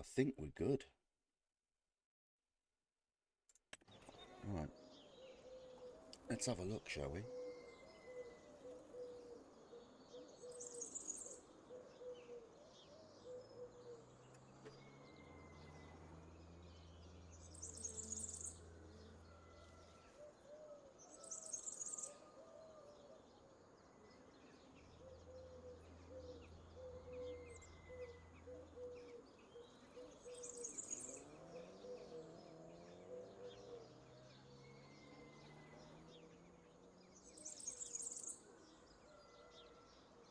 think we're good. Right. Let's have a look, shall we?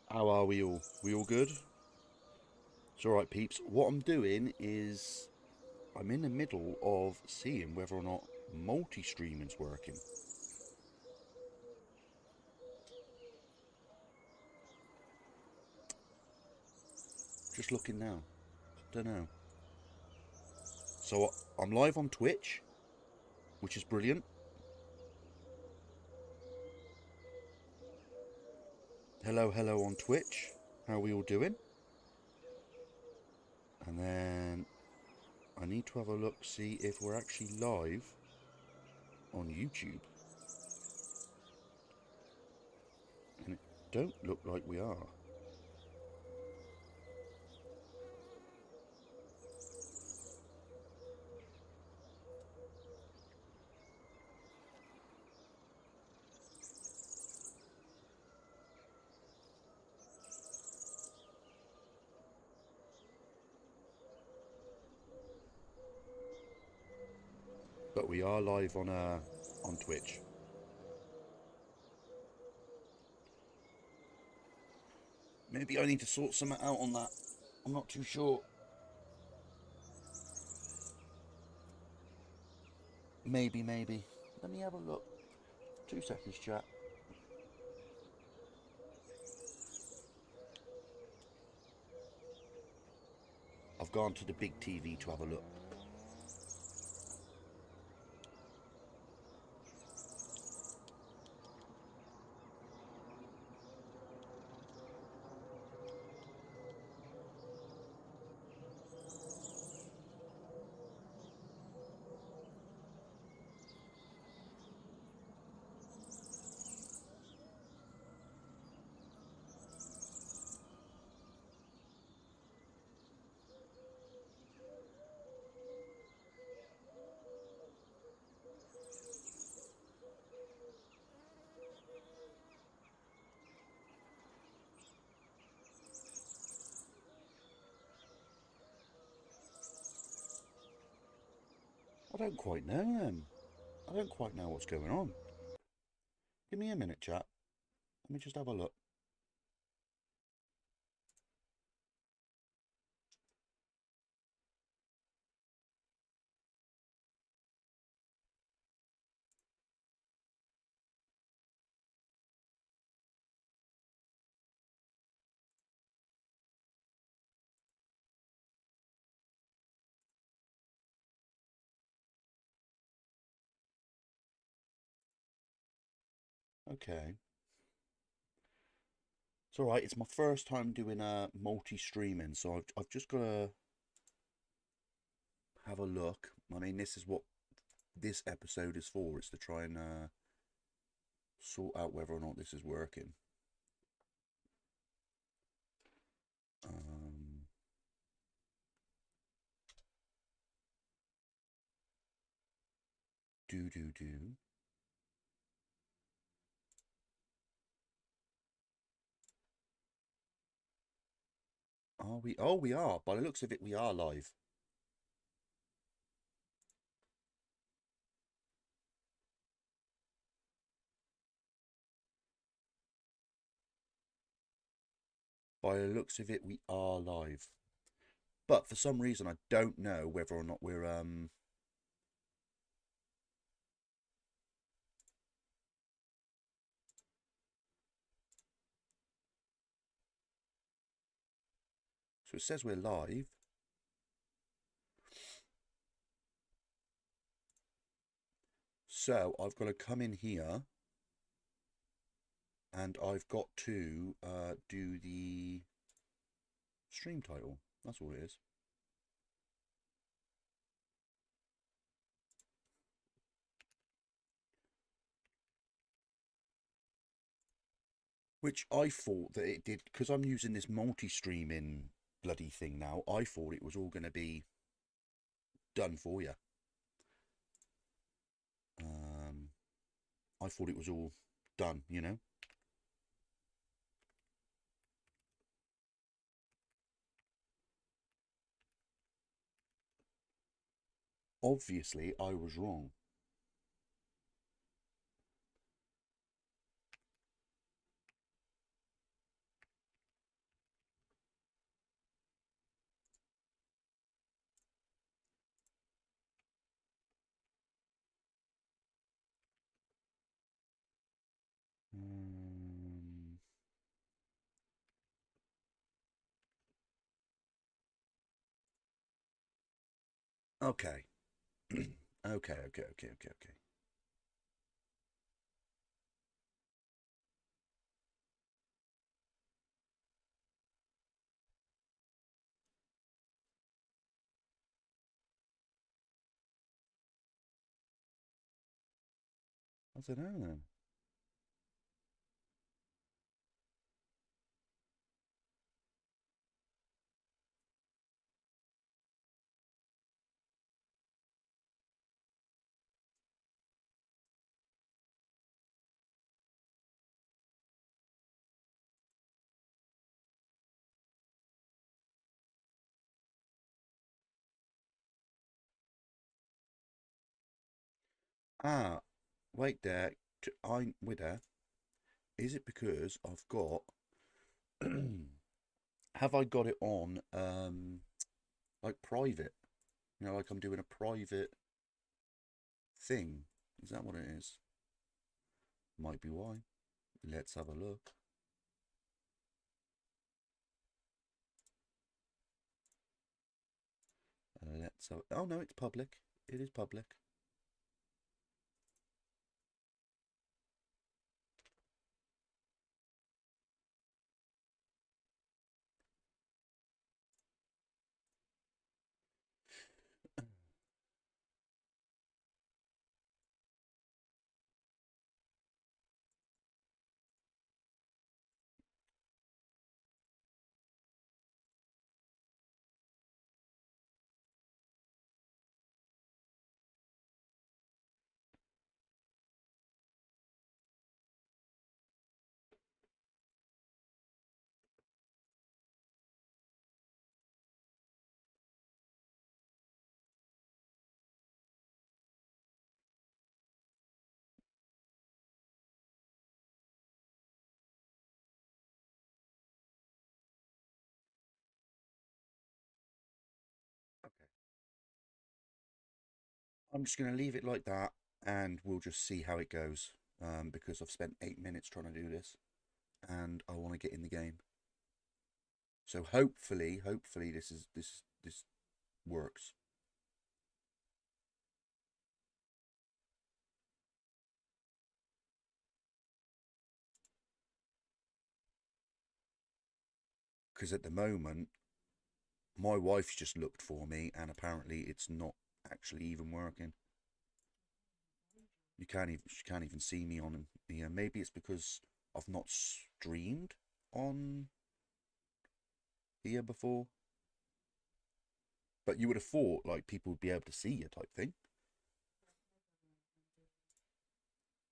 How are we all? We all good? It's alright, peeps. What I'm doing is I'm in the middle of seeing whether or not multi-streaming's working. Just looking now. Don't know. So I'm live on Twitch, which is brilliant. Hello, hello on Twitch. How are we all doing? And then I need to have a look, see if we're actually live on YouTube. And it don't look like we are. But we are live on Twitch. Maybe I need to sort something out on that. I'm not too sure. Maybe. Let me have a look. 2 seconds, chat. I've gone to the big TV to have a look. I don't quite know. I don't quite know what's going on. Give me a minute, chat. Let me just have a look. Okay. It's alright, it's my first time doing multi-streaming, so I've just got to have a look. I mean, this is what this episode is for. It's to try and sort out whether or not this is working. Do. Are we? Oh, we are. By the looks of it, we are live. By the looks of it, we are live. But for some reason, I don't know whether or not we're So it says we're live. So I've got to come in here and I've got to do the stream title. That's all it is. Which I thought that it did, because I'm using this multi-streaming bloody thing now. I thought it was all going to be done for you. I thought it was all done, you know. Obviously, I was wrong. Um, okay. Okay. I don't know then. Ah, wait there. Wait there. Is it because I've got have I got it on like private? You know, like I'm doing a private thing. Is that what it is? Might be why. Let's have a look. Let's have, oh no, it's public. It is public. Okay. I'm just going to leave it like that and we'll just see how it goes because I've spent 8 minutes trying to do this and I want to get in the game. So hopefully this works. Because at the moment, my wife's just looked for me and apparently it's not actually even working. She can't even see me on here. Maybe it's because I've not streamed on here before. But you would have thought like people would be able to see you type thing.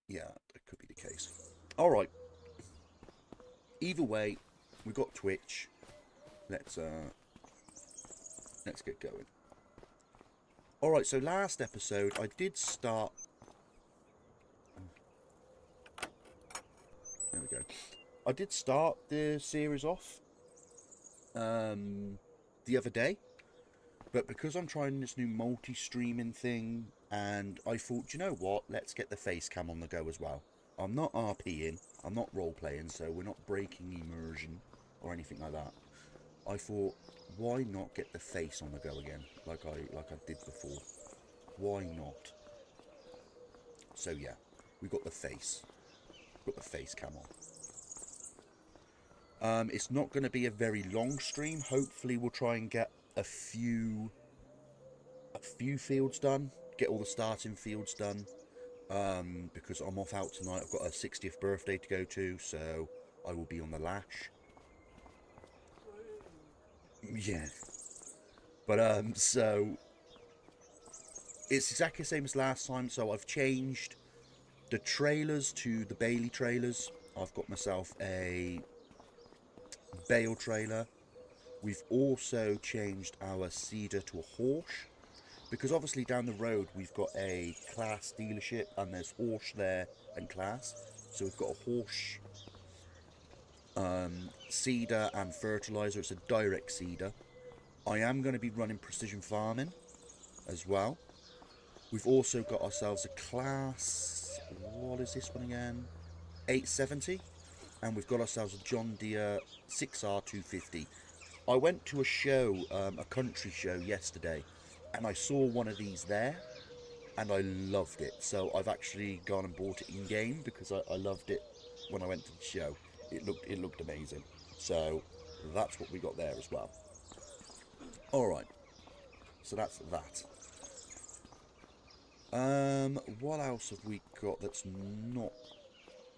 Yeah, that could be the case. All right. Either way, we got Twitch. Let's let's get going. All right. So last episode, I did start. There we go. I did start the series off the other day, but because I'm trying this new multi-streaming thing, and I thought, you know what? Let's get the face cam on the go as well. I'm not RPing, I'm not role playing, so we're not breaking immersion or anything like that. I thought, why not get the face on the go again, like I did before? Why not? So yeah, we got the face, cam on. It's not going to be a very long stream. Hopefully, we'll try and get a few fields done. Get all the starting fields done. Because I'm off out tonight. I've got a 60th birthday to go to, so I will be on the lash. Yeah. But, so, it's exactly the same as last time, so I've changed the trailers to the Bailey trailers. I've got myself a bale trailer. We've also changed our Cedar to a Horse, because obviously down the road we've got a Class dealership and there's Horse there and Class. So we've got a Horse Cedar and fertiliser. It's a direct Cedar. I am going to be running precision farming as well. We've also got ourselves a Class, what is this one again? 870. And we've got ourselves a John Deere 6R250. I went to a show, a country show yesterday, and I saw one of these there, and I loved it. So I've actually gone and bought it in game because I loved it when I went to the show. It looked amazing. So that's what we got there as well. All right. So that's that. What else have we got that's not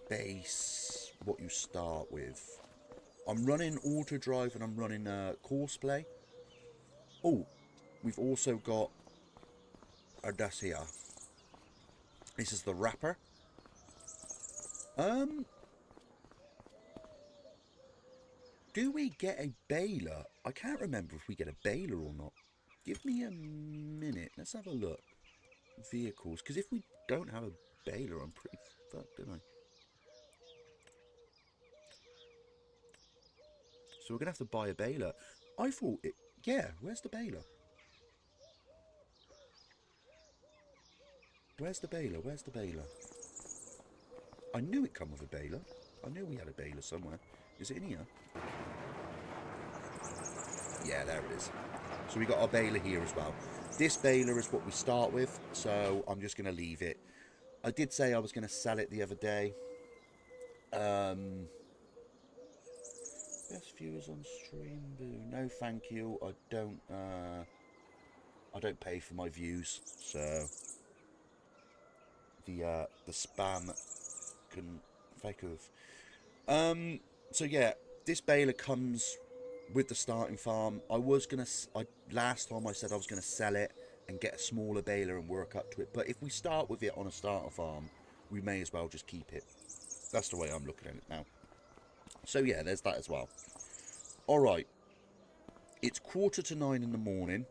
base? What you start with? I'm running auto drive and I'm running course play. Oh, we've also got a Dacia. This is the wrapper. Do we get a baler? I can't remember if we get a baler or not. Give me a minute. Let's have a look. Vehicles, because if we don't have a baler, I'm pretty fucked, don't I? So we're gonna have to buy a baler. I thought it. Yeah, where's the baler? Where's the baler? Where's the baler? I knew it come with a baler. I knew we had a baler somewhere. Is it in here? Yeah, there it is. So we got our baler here as well. This baler is what we start with, so I'm just going to leave it. I did say I was going to sell it the other day. Best viewers on stream, boo. No, thank you. I don't pay for my views, so the spam can fake off. So yeah, this baler comes with the starting farm. Last time I said I was gonna sell it and get a smaller baler and work up to it. But if we start with it on a starter farm, we may as well just keep it. That's the way I'm looking at it now. So yeah, there's that as well. All right, it's 8:45 in the morning.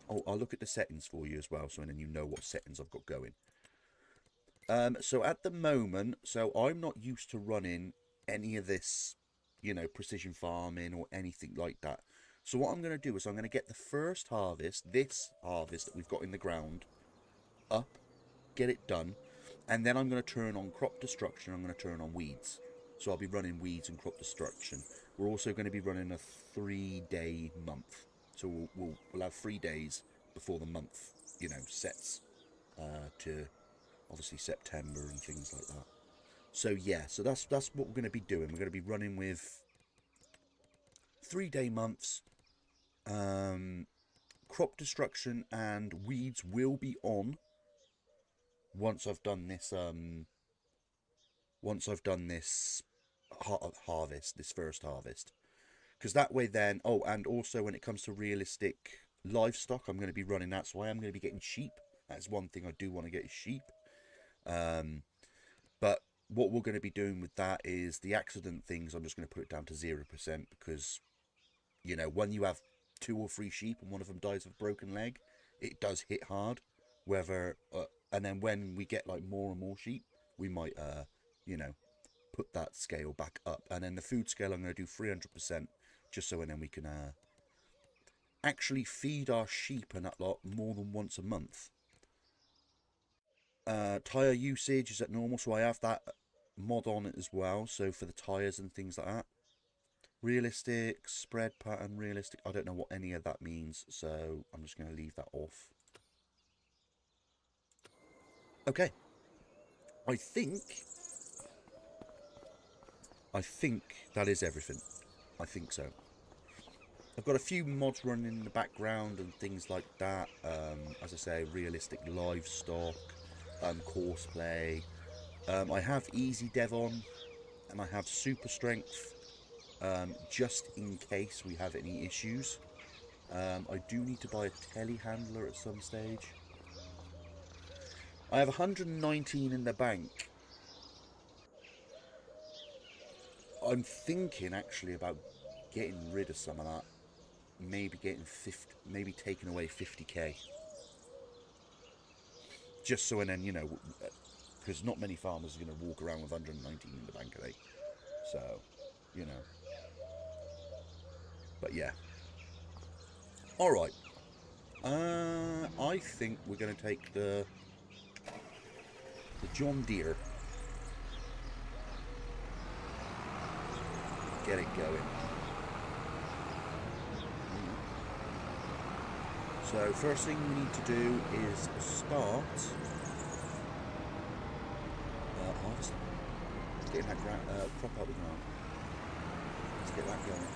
Oh, I'll look at the settings for you as well, so then you know what settings I've got going. So at the moment, so I'm not used to running any of this, you know, precision farming or anything like that. So what I'm going to do is I'm going to get the first harvest, this harvest that we've got in the ground, up, get it done, and then I'm going to turn on crop destruction. I'm going to turn on weeds. So I'll be running weeds and crop destruction. We're also going to be running a 3-day month. So we'll have 3 days before the month, you know, sets to obviously September and things like that. So yeah, so that's what we're going to be doing. We're going to be running with 3-day months. Crop destruction and weeds will be on once I've done this. Once I've done this harvest, this first harvest, because that way then. Oh, and also when it comes to realistic livestock, I'm going to be running that. So I am going to be getting sheep. That's one thing I do want to get is sheep. But what we're going to be doing with that is the accident things. I'm just going to put it down to 0% because, you know, when you have 2 or 3 sheep and one of them dies of a broken leg, it does hit hard. And then when we get like more and more sheep, we might, you know, put that scale back up. And then the food scale, I'm going to do 300%, just so and then we can actually feed our sheep and that lot more than once a month. Tyre usage is at normal, so I have that mod on it as well. So for the tyres and things like that. Realistic, spread pattern, realistic. I don't know what any of that means, so I'm just going to leave that off. Okay. I think that is everything. I think so. I've got a few mods running in the background and things like that. As I say, realistic livestock, course play. I have easy dev on. and I have super strength just in case we have any issues. I do need to buy a telehandler at some stage. I have 119 in the bank. I'm thinking actually about getting rid of some of that. Maybe getting 50, maybe taking away 50k. Just so, and then, you know, because not many farmers are going to walk around with 119 in the bank, are they? So, you know. But yeah. Alright. I think we're going to take the John Deere. Get it going. So first thing we need to do is start harvesting. Getting that crop out of the ground. Let's get that going.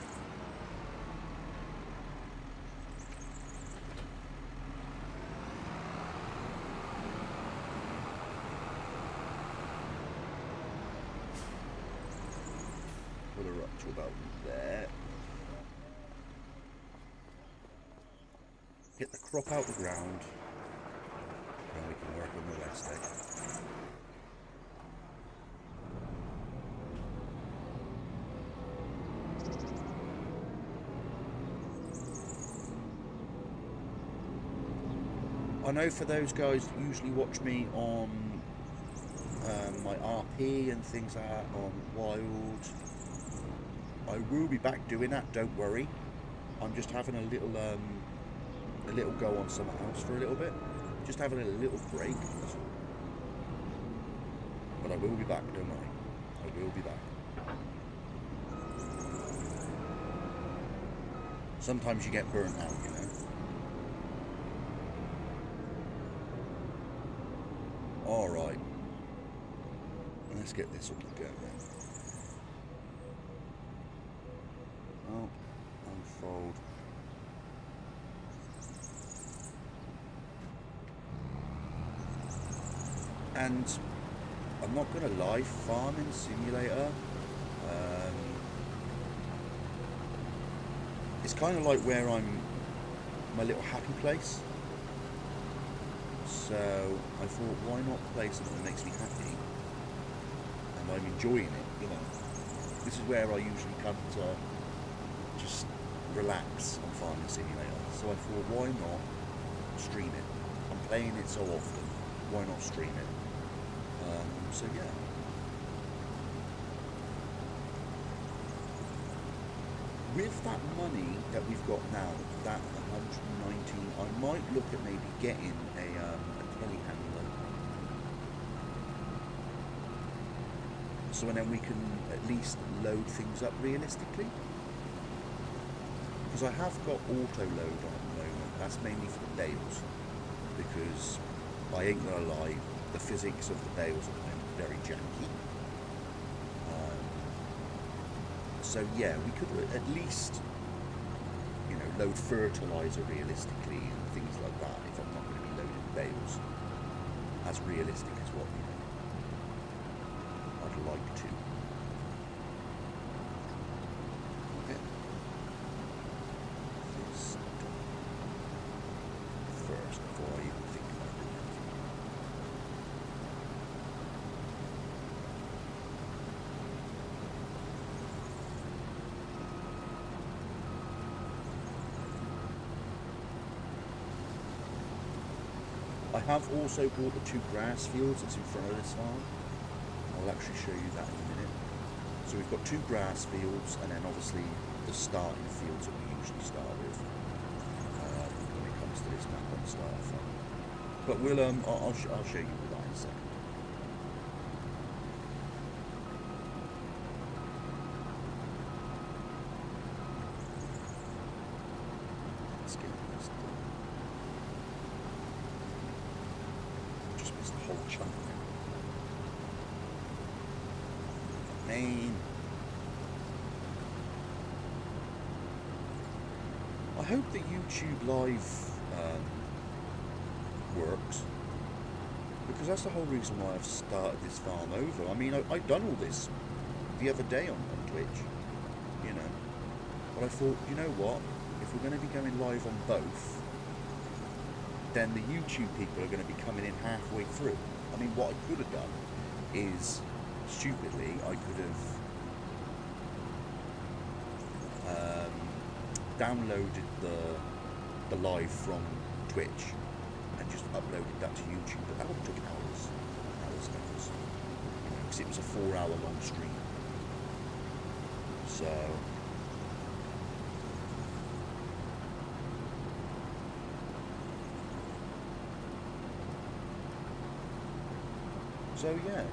Put her up to about there. Get the crop out of the ground, and we can work on the rest day. I know for those guys that usually watch me on my RP and things like that on Wild, I will be back doing that, don't worry. I'm just having a little go on something else for a little bit. Just having a little break. But I will be back, don't worry. I will be back. Sometimes you get burnt out, you know. Alright. Let's get this all to go then. Oh, unfold. And I'm not going to lie, Farming Simulator, it's kind of like where I'm, my little happy place. So I thought, why not play something that makes me happy? And I'm enjoying it, you know. This is where I usually come to just relax on Farming Simulator. So I thought, why not stream it? I'm playing it so often, why not stream it? So yeah. With that money that we've got now, that 119, I might look at maybe getting a telehandler. So and then we can at least load things up realistically. Because I have got auto load on at the moment. That's mainly for the bales. Because I ain't gonna lie, the physics of the bales at the moment are very janky. So yeah, we could at least, you know, load fertilizer realistically and things like that if I'm not going to be loading bales. As realistic as what, you know, I'd like to. Okay. This first before I even think about doing anything. I have also bought the 2 grass fields that's in front of this farm. I'll actually show you that in a minute. So we've got 2 grass fields, and then obviously the starting fields that we usually start with when it comes to this map on the starter farm. But we'll I'll show you all that in a second. Let's get this done. Just missed the whole chunk of it. Main. I hope the YouTube Live works, because that's the whole reason why I've started this farm over. I mean, I've done all this the other day on Twitch, you know. But I thought, you know what? If we're going to be going live on both, then the YouTube people are going to be coming in halfway through. I mean, what I could have done is, stupidly, I could have downloaded the live from Twitch and just uploaded that to YouTube, but that would have took hours, because it was a 4-hour long stream. So yeah.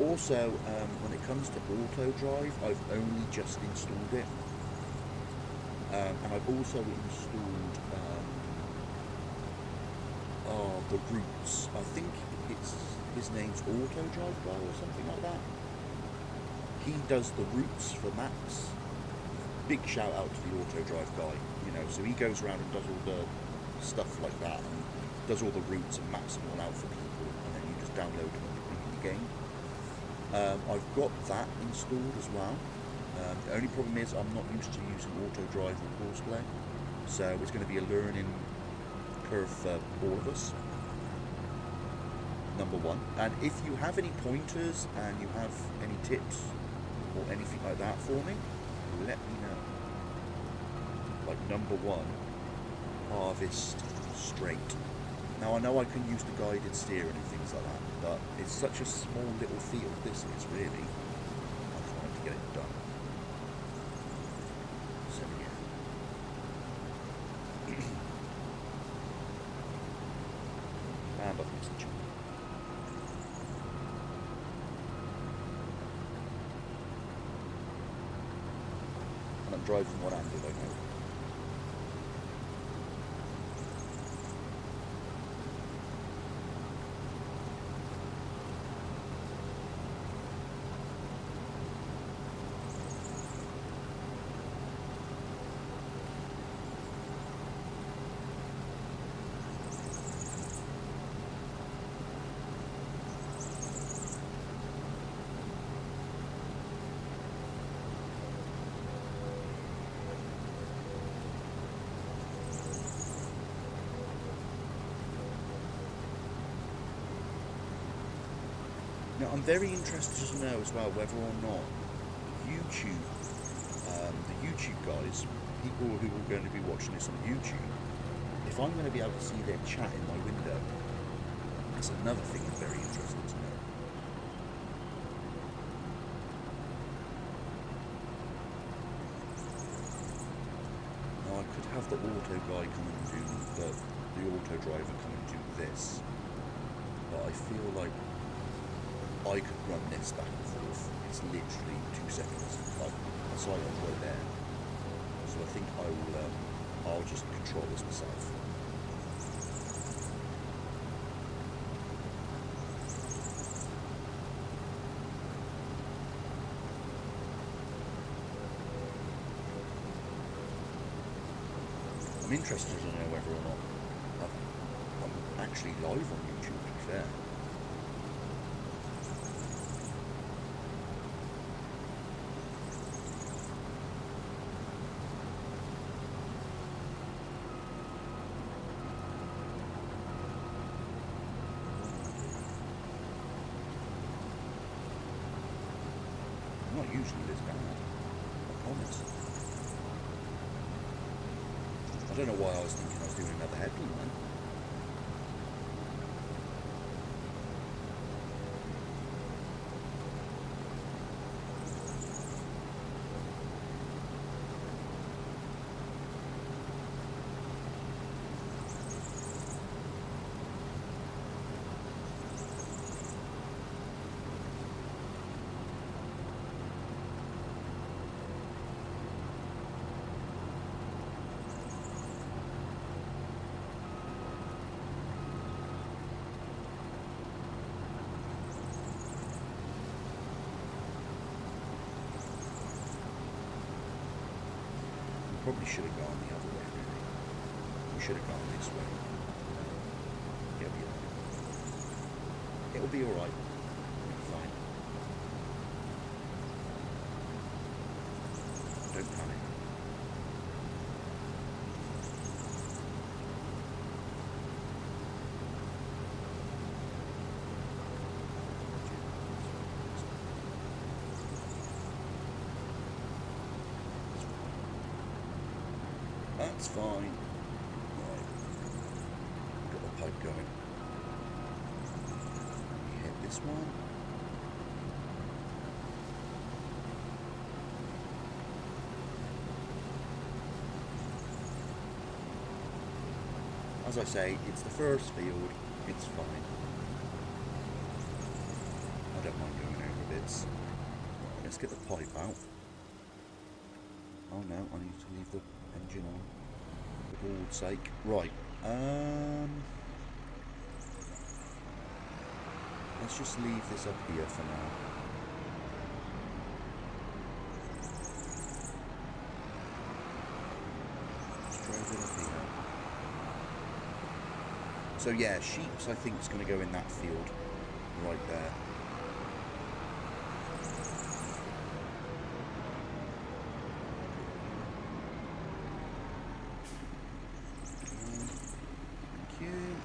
Also, when it comes to auto drive, I've only just installed it, and I've also installed the routes. I think his name's Auto Drive Guy or something like that. He does the routes for maps. Big shout out to the Auto Drive Guy. You know, so he goes around and does all the stuff like that, and does all the routes and maps them all out for people, and then you just download them in the game. I've got that installed as well. The only problem is I'm not used to using auto drive or courseplay, so it's going to be a learning curve for all of us. Number one. And if you have any pointers and you have any tips or anything like that for me, let me know. Like number one, harvest straight. Now I know I can use the guided steering and things like that, but it's such a small little field this is really. I'm trying to get it done. So yeah. And I've missed the jump. And I'm driving one-handed, I know. Now, I'm very interested to know as well whether or not YouTube, the YouTube guys, people who are going to be watching this on YouTube, if I'm going to be able to see their chat in my window. That's another thing I'm very interested to know. Now, I could have the auto guy come and do the auto driver come and do this, but I feel like I could run this back and forth. It's literally 2 seconds. Like, I saw it right there. So I think I'll just control this myself. I'm interested to know whether or not I'm actually live on YouTube, to be fair. Not usually this bad, I promise. I don't know why I was thinking I was doing another headland then. Probably should have gone the other way, really. should have gone this way. It'll be alright. It'll be fine. Don't panic. That's fine. Right. Got the pipe going. Hit this one. As I say, it's the first field. It's fine. I don't mind going over bits. Right, let's get the pipe out. Oh no, I need to leave the engine on. For Lord's sake. Right. Let's just leave this up here for now. Just drove it up here. So yeah, sheep's I think is going to go in that field right there. Thank you.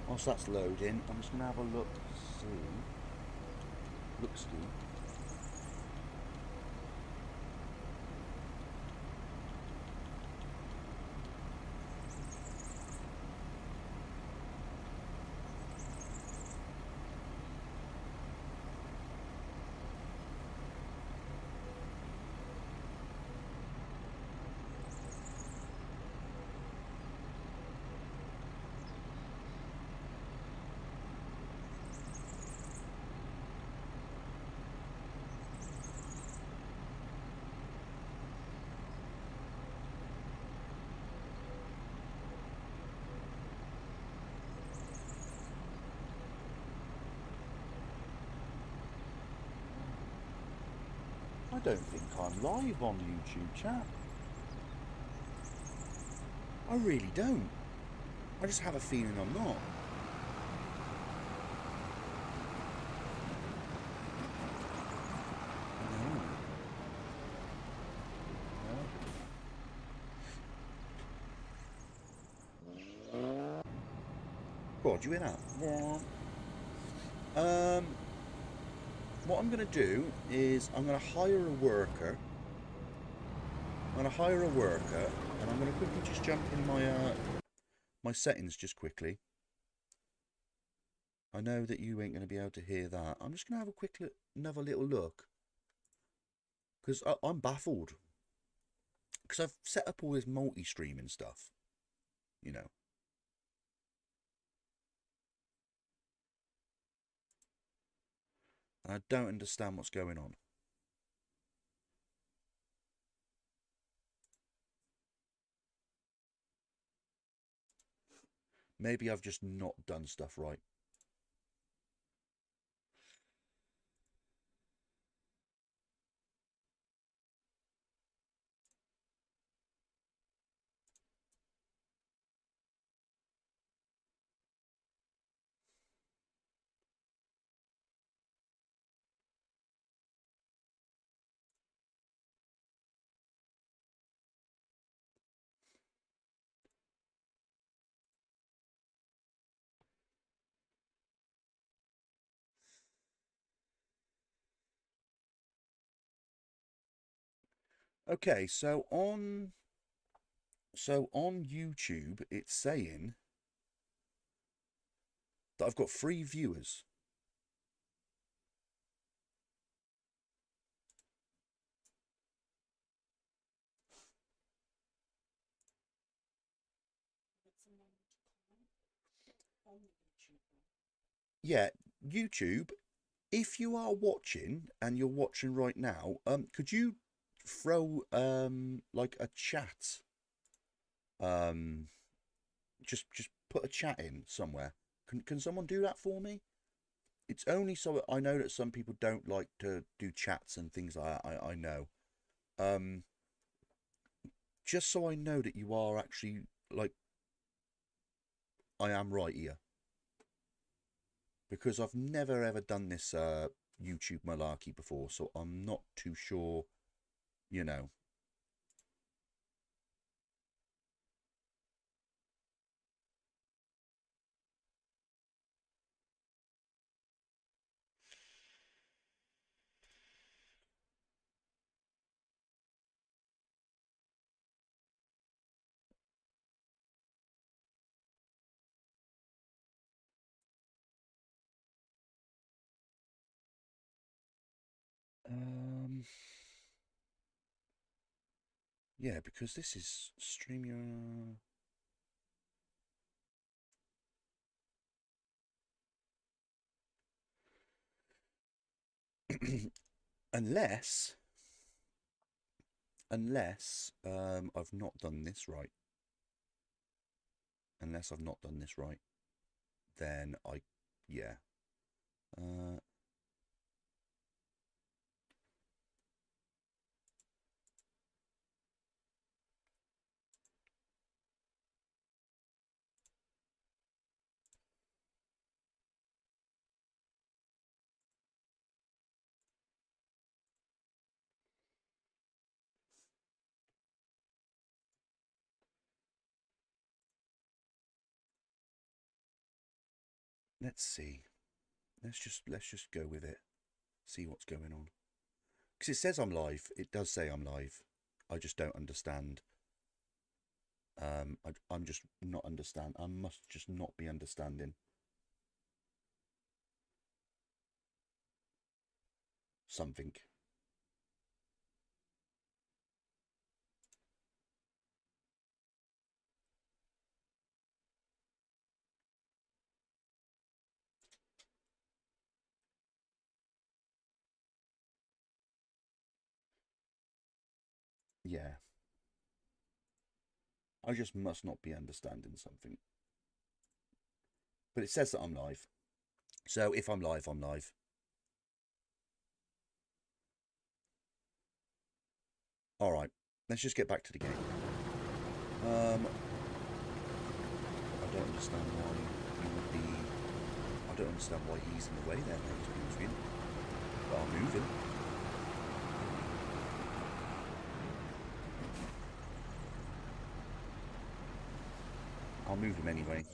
Whilst that's loading, I'm just going to have a look, see. Look-see. I don't think I'm live on YouTube, chat. I really don't. I just have a feeling I'm not. No. God, you in that? What I'm going to do is I'm going to hire a worker. I'm going to hire a worker, and I'm going to quickly just jump in my settings just quickly. I know that you ain't going to be able to hear that. I'm just going to have a quick another little look, because I'm baffled. Because I've set up all this multi-streaming stuff, you know. And I don't understand what's going on. Maybe I've just not done stuff right. Okay, so on So on YouTube, it's saying that I've got 3 viewers. Yeah, YouTube, if you are watching and you're watching right now, could you throw like a chat? Just put a chat in somewhere. Can someone do that for me? It's only so I know that some people don't like to do chats and things like that. I know. Um, just so I know that you are actually like I am right here, because I've never ever done this YouTube malarkey before, so I'm not too sure. You know. Um, yeah, because this is StreamYard. unless I've not done this right. Unless I've not done this right, then yeah. Uh, let's see. Let's just go with it. See what's going on. Because it says I'm live. It does say I'm live. I just don't understand. I'm just not understand. I must just not be understanding something. Yeah. I just must not be understanding something. But it says that I'm live. So if I'm live, I'm live. Alright, let's just get back to the game. I don't understand why he would be... I don't understand why he's in the way there, mate, to be honest with you. But I'll move him. I'll move him anyway.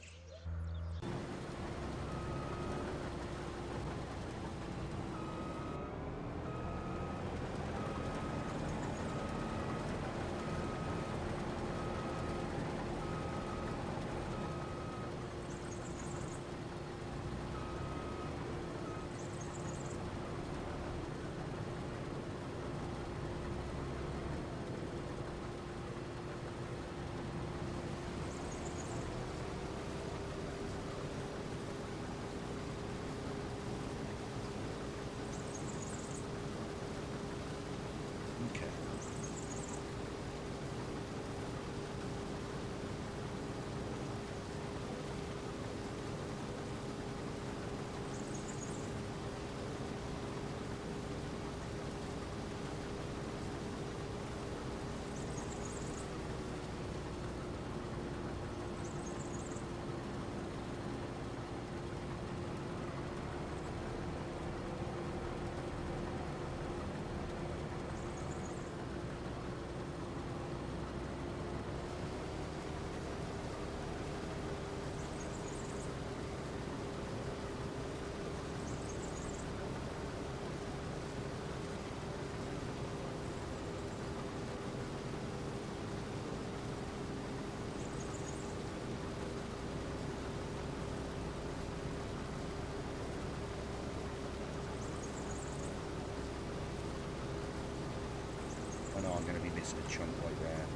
is a chunk right there.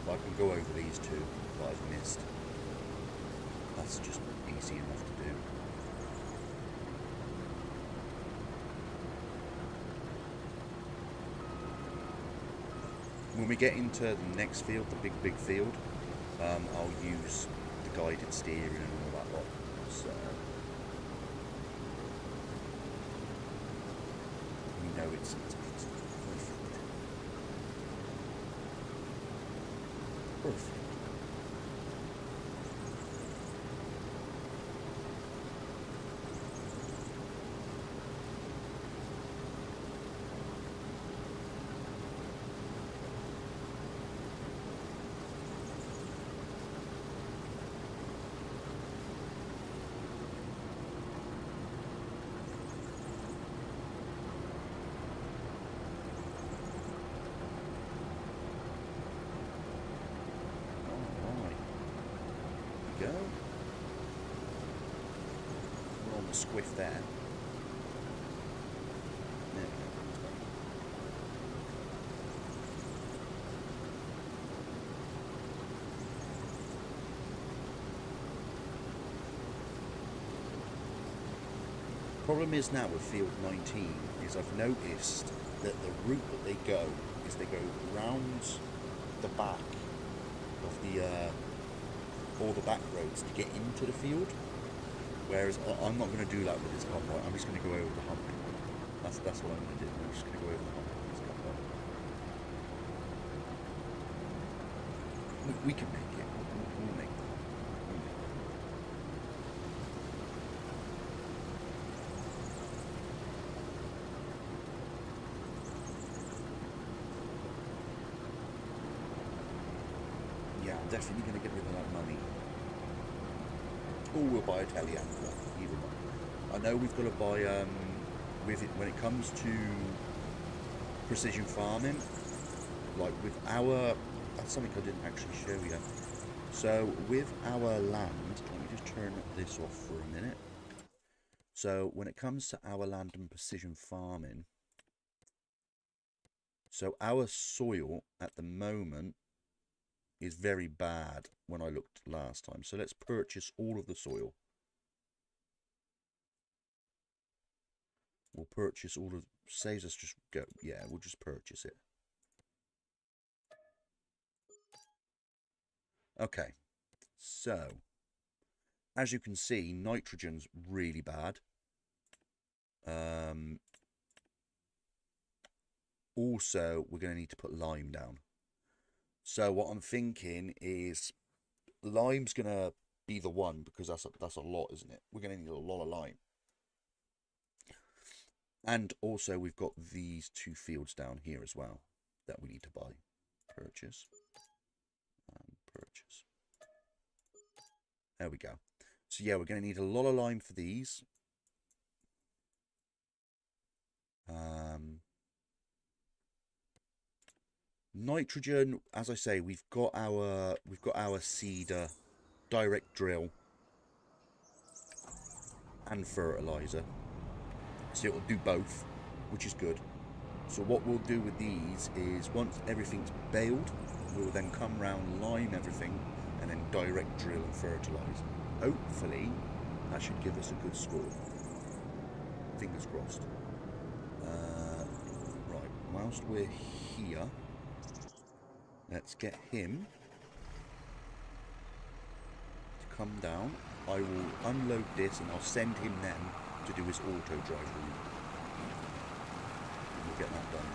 But I can go over these two that I've missed. That's just easy enough to do. When we get into the next field, the big field, I'll use the guided steering and all that lot. So we know it's perfect. Perfect. Go. We're on the squiff there. There we go. Problem is now with field 19 is I've noticed that the route that they go is they go round the back of the all the back roads to get into the field, whereas I'm not going to do that with this combine. I'm just going to go over the hump. That's what I'm going to do. I'm just going to go over the hump with this combine. We can make it. We'll make it. Yeah, I'm definitely going to get rid of that money. Or we'll buy a telehandler, either one. I know we've got to buy, with it, when it comes to precision farming, like with our, that's something I didn't actually show you. So with our land, let me just turn this off for a minute. So when it comes to our land and precision farming, so our soil at the moment is very bad when I looked last time. So let's purchase all of the soil. We'll purchase all of, saves us just go, yeah, we'll just purchase it. Okay, so as you can see, nitrogen's really bad. Also, we're going to need to put lime down. So what I'm thinking is lime's going to be the one, because that's a lot, isn't it? We're going to need a lot of lime. And also we've got these two fields down here as well that we need to buy. Purchase. And purchase. There we go. So yeah, we're going to need a lot of lime for these. Nitrogen, as I say, we've got our seeder, direct drill, and fertilizer. So it'll do both, which is good. So what we'll do with these is once everything's baled, we'll then come round, lime everything, and then direct drill and fertilise. Hopefully, that should give us a good score. Fingers crossed. Right, whilst we're here, let's get him to come down. I will unload this and I'll send him then to do his auto drive route. We'll get that done.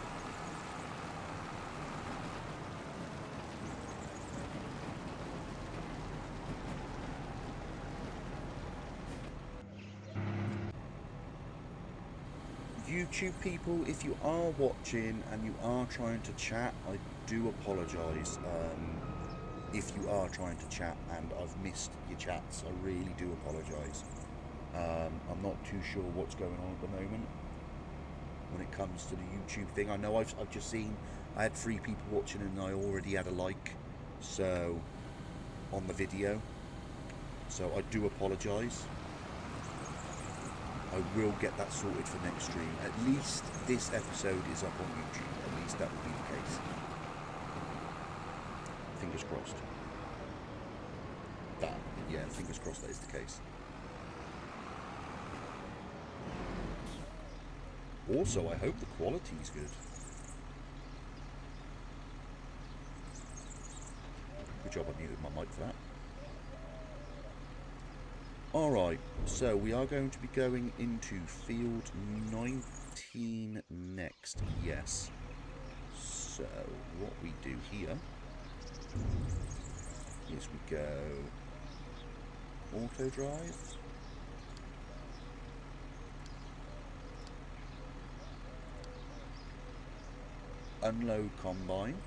YouTube people, if you are watching and you are trying to chat, I do apologise if you are trying to chat and I've missed your chats. I really do apologise. I'm not too sure what's going on at the moment when it comes to the YouTube thing. I know I've just seen I had 3 people watching and I already had a like so on the video, so I do apologise. I will get that sorted for next stream. At least this episode is up on YouTube. At least that will be the case. Fingers crossed. That, yeah, fingers crossed that is the case. Also, I hope the quality's good. Good job I muted my mic for that. Alright, so we are going to be going into field 19 next, yes. So, what we do here is we go auto drive. Unload combine.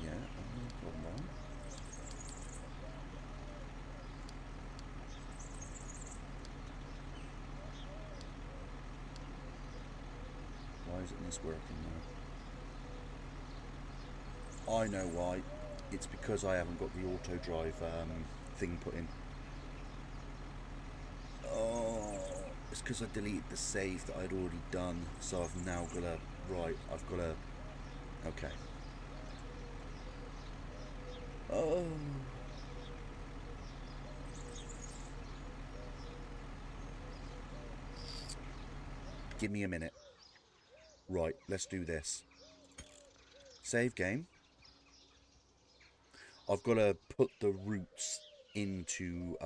Yeah, unload combine. Why isn't this working now? I know why. It's because I haven't got the auto drive thing put in. Oh, it's because I deleted the save that I'd already done, so I've now got to, right, I've got to, okay. Oh. Give me a minute. Right, let's do this. Save game. I've got to put the routes into,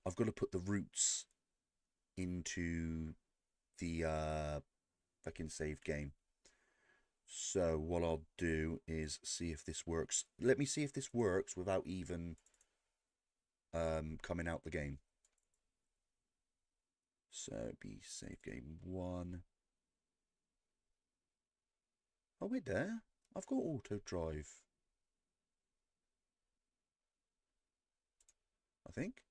I've got to put the routes into the fucking save game. So what I'll do is see if this works. Let me see if this works without even coming out the game. So be save game 1. Oh wait there. I've got auto drive. I think.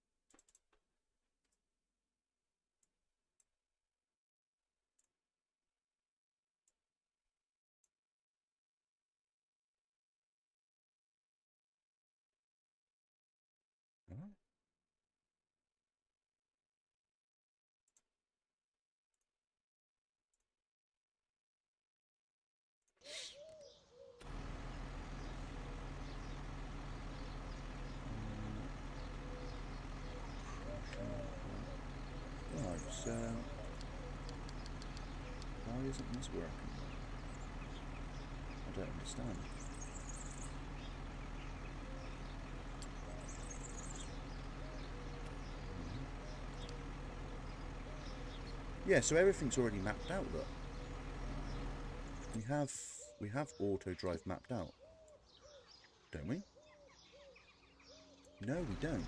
Right. Right, so why isn't this working? I don't understand. Yeah, so everything's already mapped out. Look, we have auto drive mapped out, don't we? No, we don't.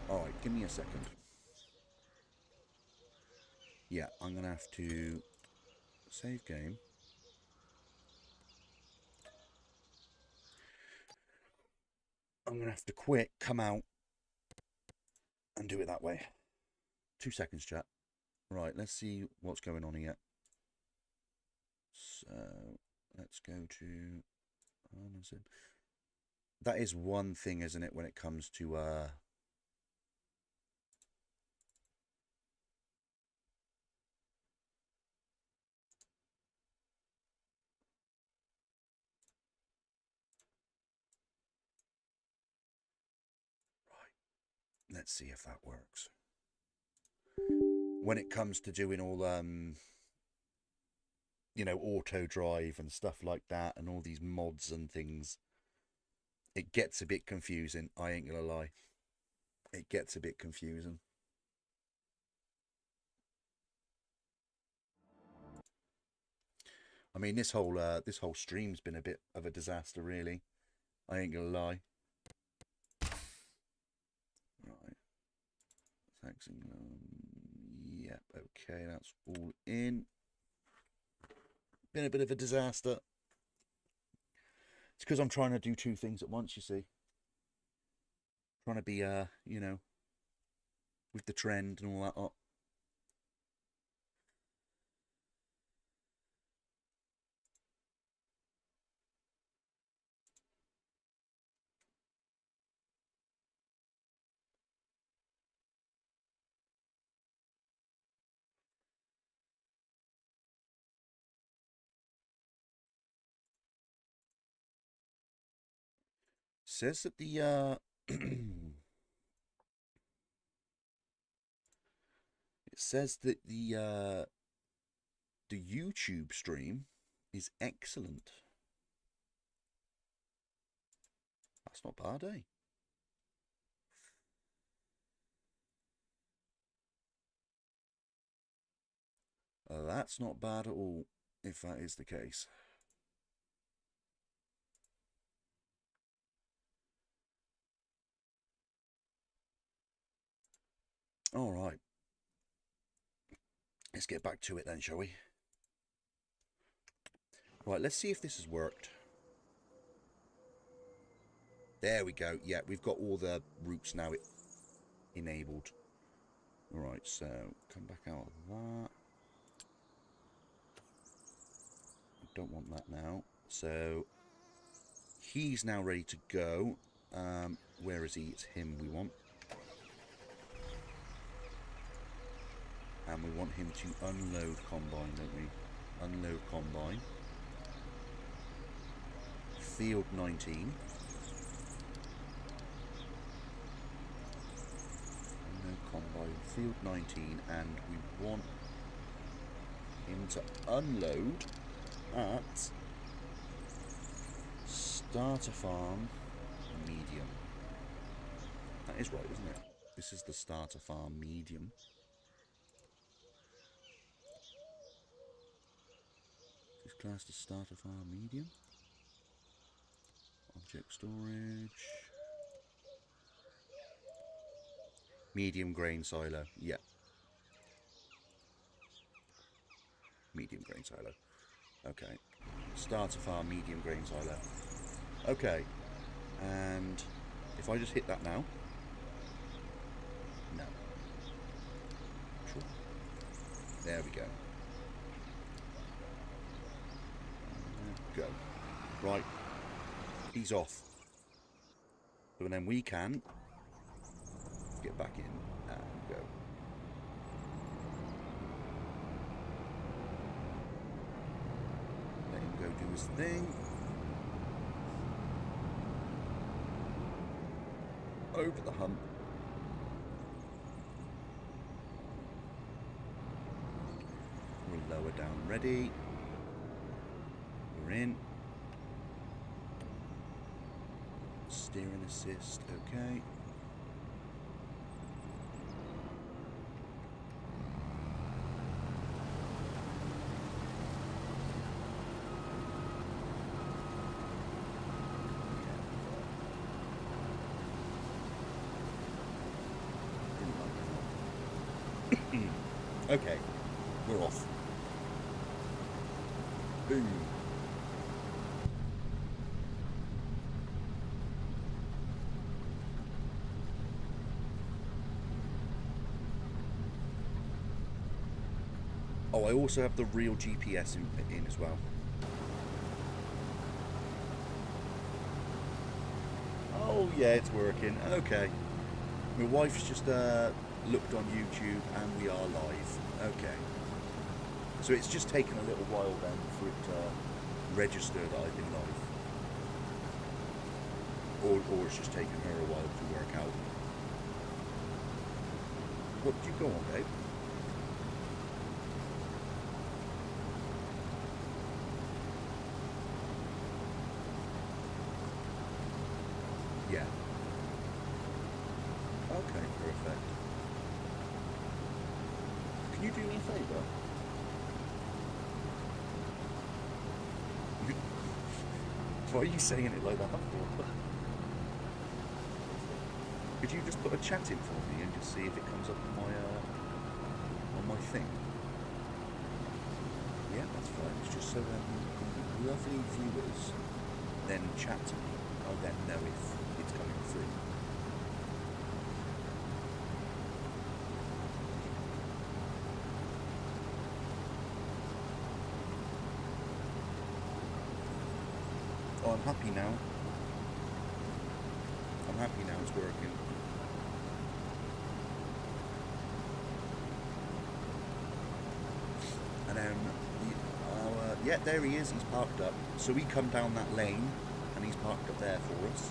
All right, give me a second. Yeah, I'm gonna have to save game. I'm gonna have to quit, come out, and do it that way. 2 seconds, chat. Right, let's see what's going on here. So let's go to that is one thing, isn't it, when it comes to let's see if that works. When it comes to doing all you know, auto drive and stuff like that, and all these mods and things, it gets a bit confusing. I ain't gonna lie, it gets a bit confusing. I mean, this whole stream's been a bit of a disaster, really. I ain't gonna lie. Right, Saxlingham. Yep, okay, that's all in. Been a bit of a disaster. It's because I'm trying to do 2 things at once, you see. Trying to be, you know, with the trend and all that. says that the it says that the YouTube stream is excellent. That's not bad, eh? That's not bad at all, if that is the case. All right. Let's get back to it then, shall we? Right, let's see if this has worked. There we go. Yeah, we've got all the routes now enabled. All right, so come back out of that. I don't want that now. So he's now ready to go. Where is he? It's him we want. And we want him to unload combine, don't we? Unload combine. Field 19. Unload combine. Field 19. And we want him to unload at Starter Farm Medium. That is right, isn't it? This is the Starter Farm Medium. Is classed as Starter Farm Medium. Object storage. Medium grain silo. Yeah. Medium grain silo. Okay. Starter Farm medium grain silo. Okay. And if I just hit that now. No. Sure. There we go. Go. Right. He's off. So then we can get back in and go. Let him go do his thing. Over the hump. We're lower down ready. We're in. Steering assist, okay. Okay, we're off. Boom. Oh, I also have the real GPS in as well. Oh, yeah, it's working. Okay. My wife's just looked on YouTube and we are live. Okay. So it's just taken a little while then for it to register that I've been live. Or it's just taken her a while to work out. What did you go on, babe? Yeah. Okay, perfect. Can you do me a favour? Why are you saying it like that for? Could you just put a chat in for me and just see if it comes up on my thing? Yeah, that's fine. It's just so the lovely viewers then chat to me. I'll then know if it's coming through. Oh, I'm happy now. I'm happy now it's working. And then, yeah, there he is. He's parked up. So we come down that lane, and he's parked up there for us.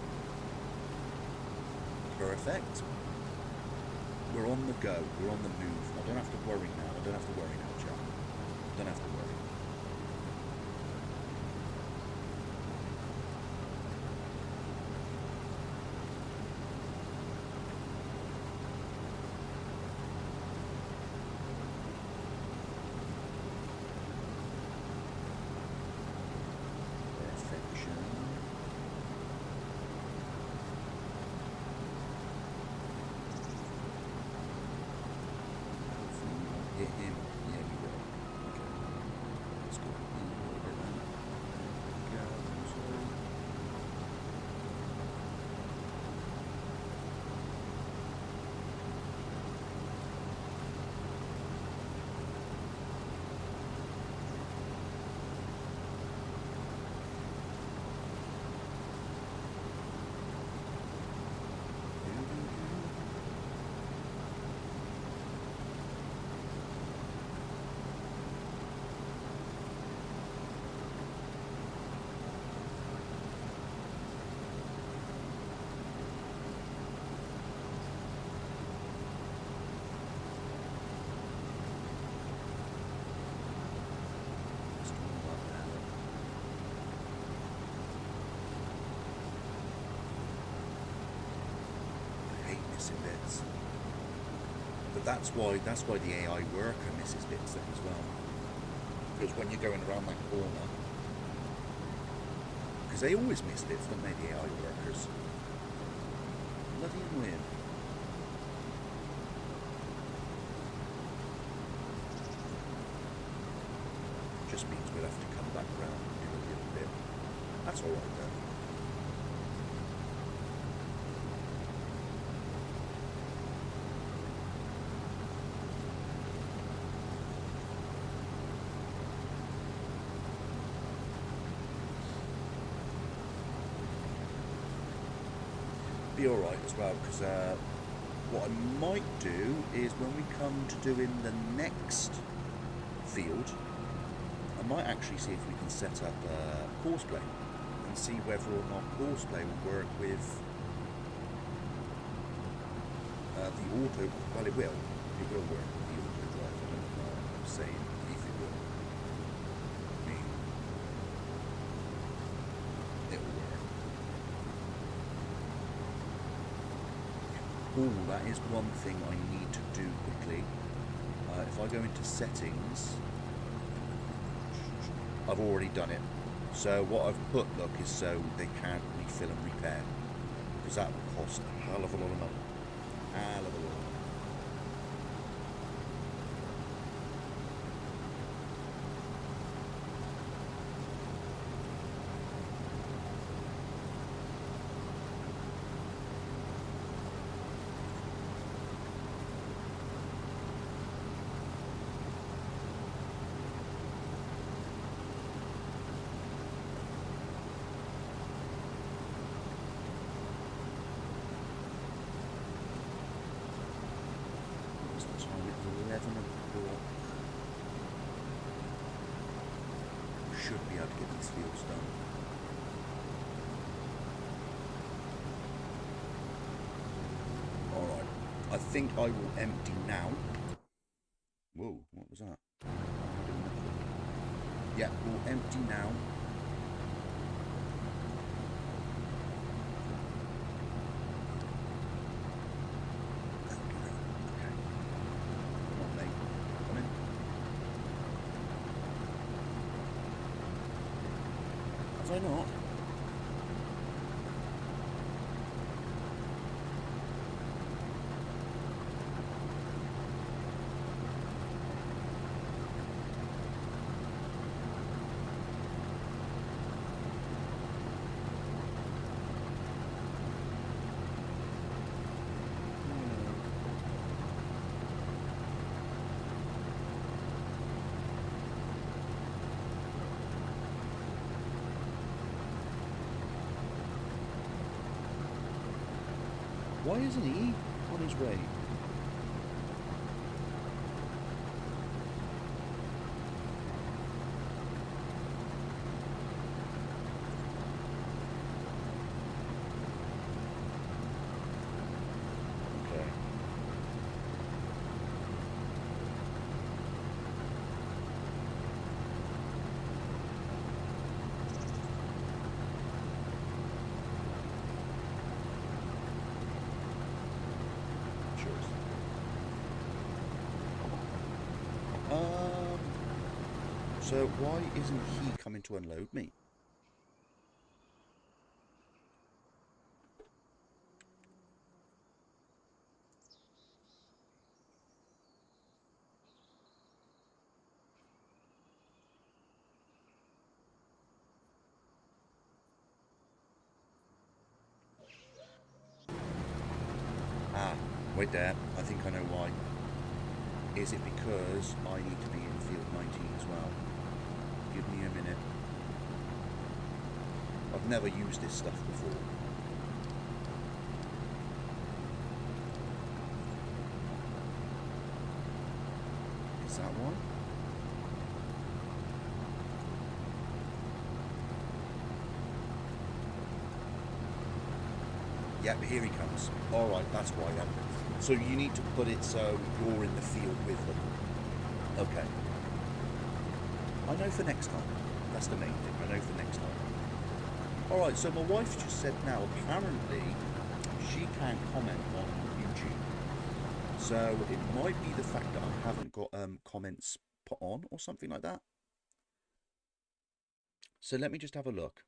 Perfect. We're on the go. We're on the move. I don't have to worry now. I don't have to worry now, chap. I don't have to worry. Bits, but that's why the AI worker misses bits then as well, because when you're going around that corner, because they always miss bits, don't they, the AI workers? Bloody annoying. Just means we'll have to come back around and do a little bit. That's alright though. Be alright as well, because what I might do is when we come to doing the next field, I might actually see if we can set up courseplay and see whether or not courseplay will work with the auto. Well, it will. It will work with the auto drive. I don't know what I'm saying if it will. I mean, it will work. Oh, that is one thing I need to do quickly. If I go into settings, I've already done it. So what I've put, look, is so they can't refill and repair, because that will cost a hell of a lot of money. Hell of a lot. Should be able to get these fields done. Alright, I think I will empty now. Whoa, what was that? Yeah, we'll empty now. Why not? Why isn't he on his way? So why isn't he coming to unload me? Ah, wait there. I think I know why. Is it because I need to be in field 19 as well? Give me a minute. I've never used this stuff before. Is that one? Yep, here he comes. Alright, that's why then. So you need to put it so you're in the field with them. Okay. I know for next time. That's the main thing. I know for next time. Alright, so my wife just said now, apparently, she can't comment on YouTube. So it might be the fact that I haven't got comments put on or something like that. So let me just have a look.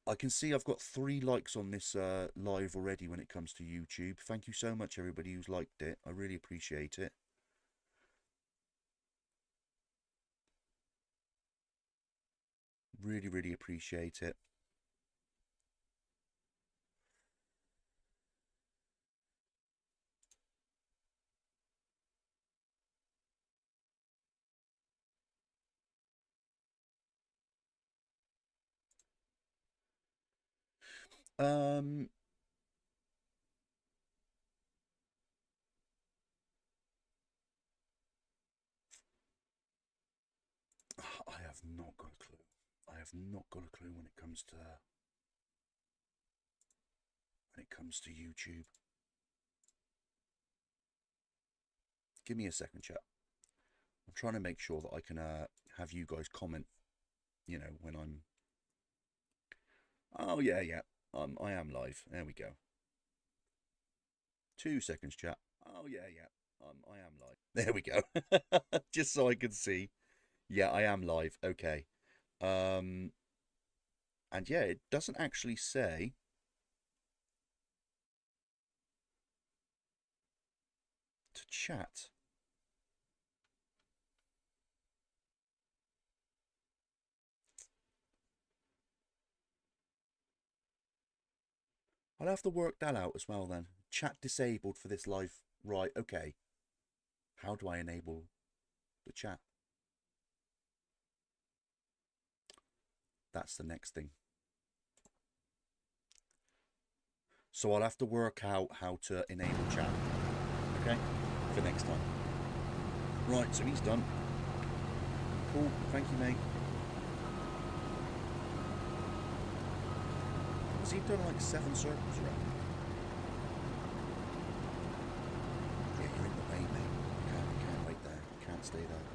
I can see I've got 3 likes on this live already when it comes to YouTube. Thank you so much, everybody who's liked it. I really appreciate it. Really, really appreciate it. I have not got a clue. I have not got a clue when it comes to YouTube. Give me a second, chat. I'm trying to make sure that I can have you guys comment, you know, when I'm... Oh, yeah. I am live. There we go. 2 seconds, chat. Oh, yeah. I am live. There we go. Just so I can see. Yeah, I am live. Okay. And yeah, it doesn't actually say... to chat. I'll have to work that out as well then. Chat disabled for this live. Right, okay. How do I enable the chat? That's the next thing. So I'll have to work out how to enable chat. Okay? For next time. Right, so he's done. Cool, thank you, mate. Has he done like 7 circles around? Yeah, you're in the way, mate. You can't wait there. You can't stay there.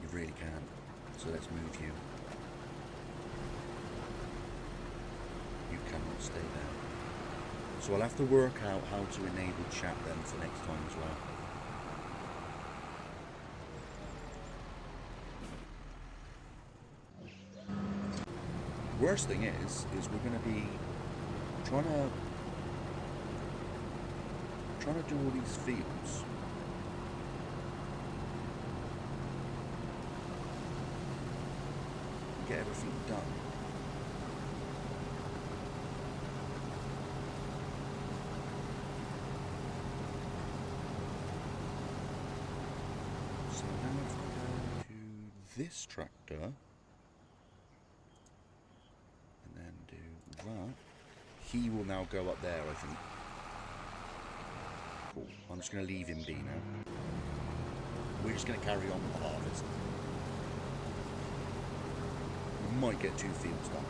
You really can. So let's move you. You cannot stay there. So I'll have to work out how to enable chat then for next time as well. Worst thing is we're going to be trying to do all these fields. Get everything done. So now if we go to this tractor and then do that, he will now go up there, I think. Cool. I'm just going to leave him be now. We're just going to carry on with the harvest. We might get 2 fields done.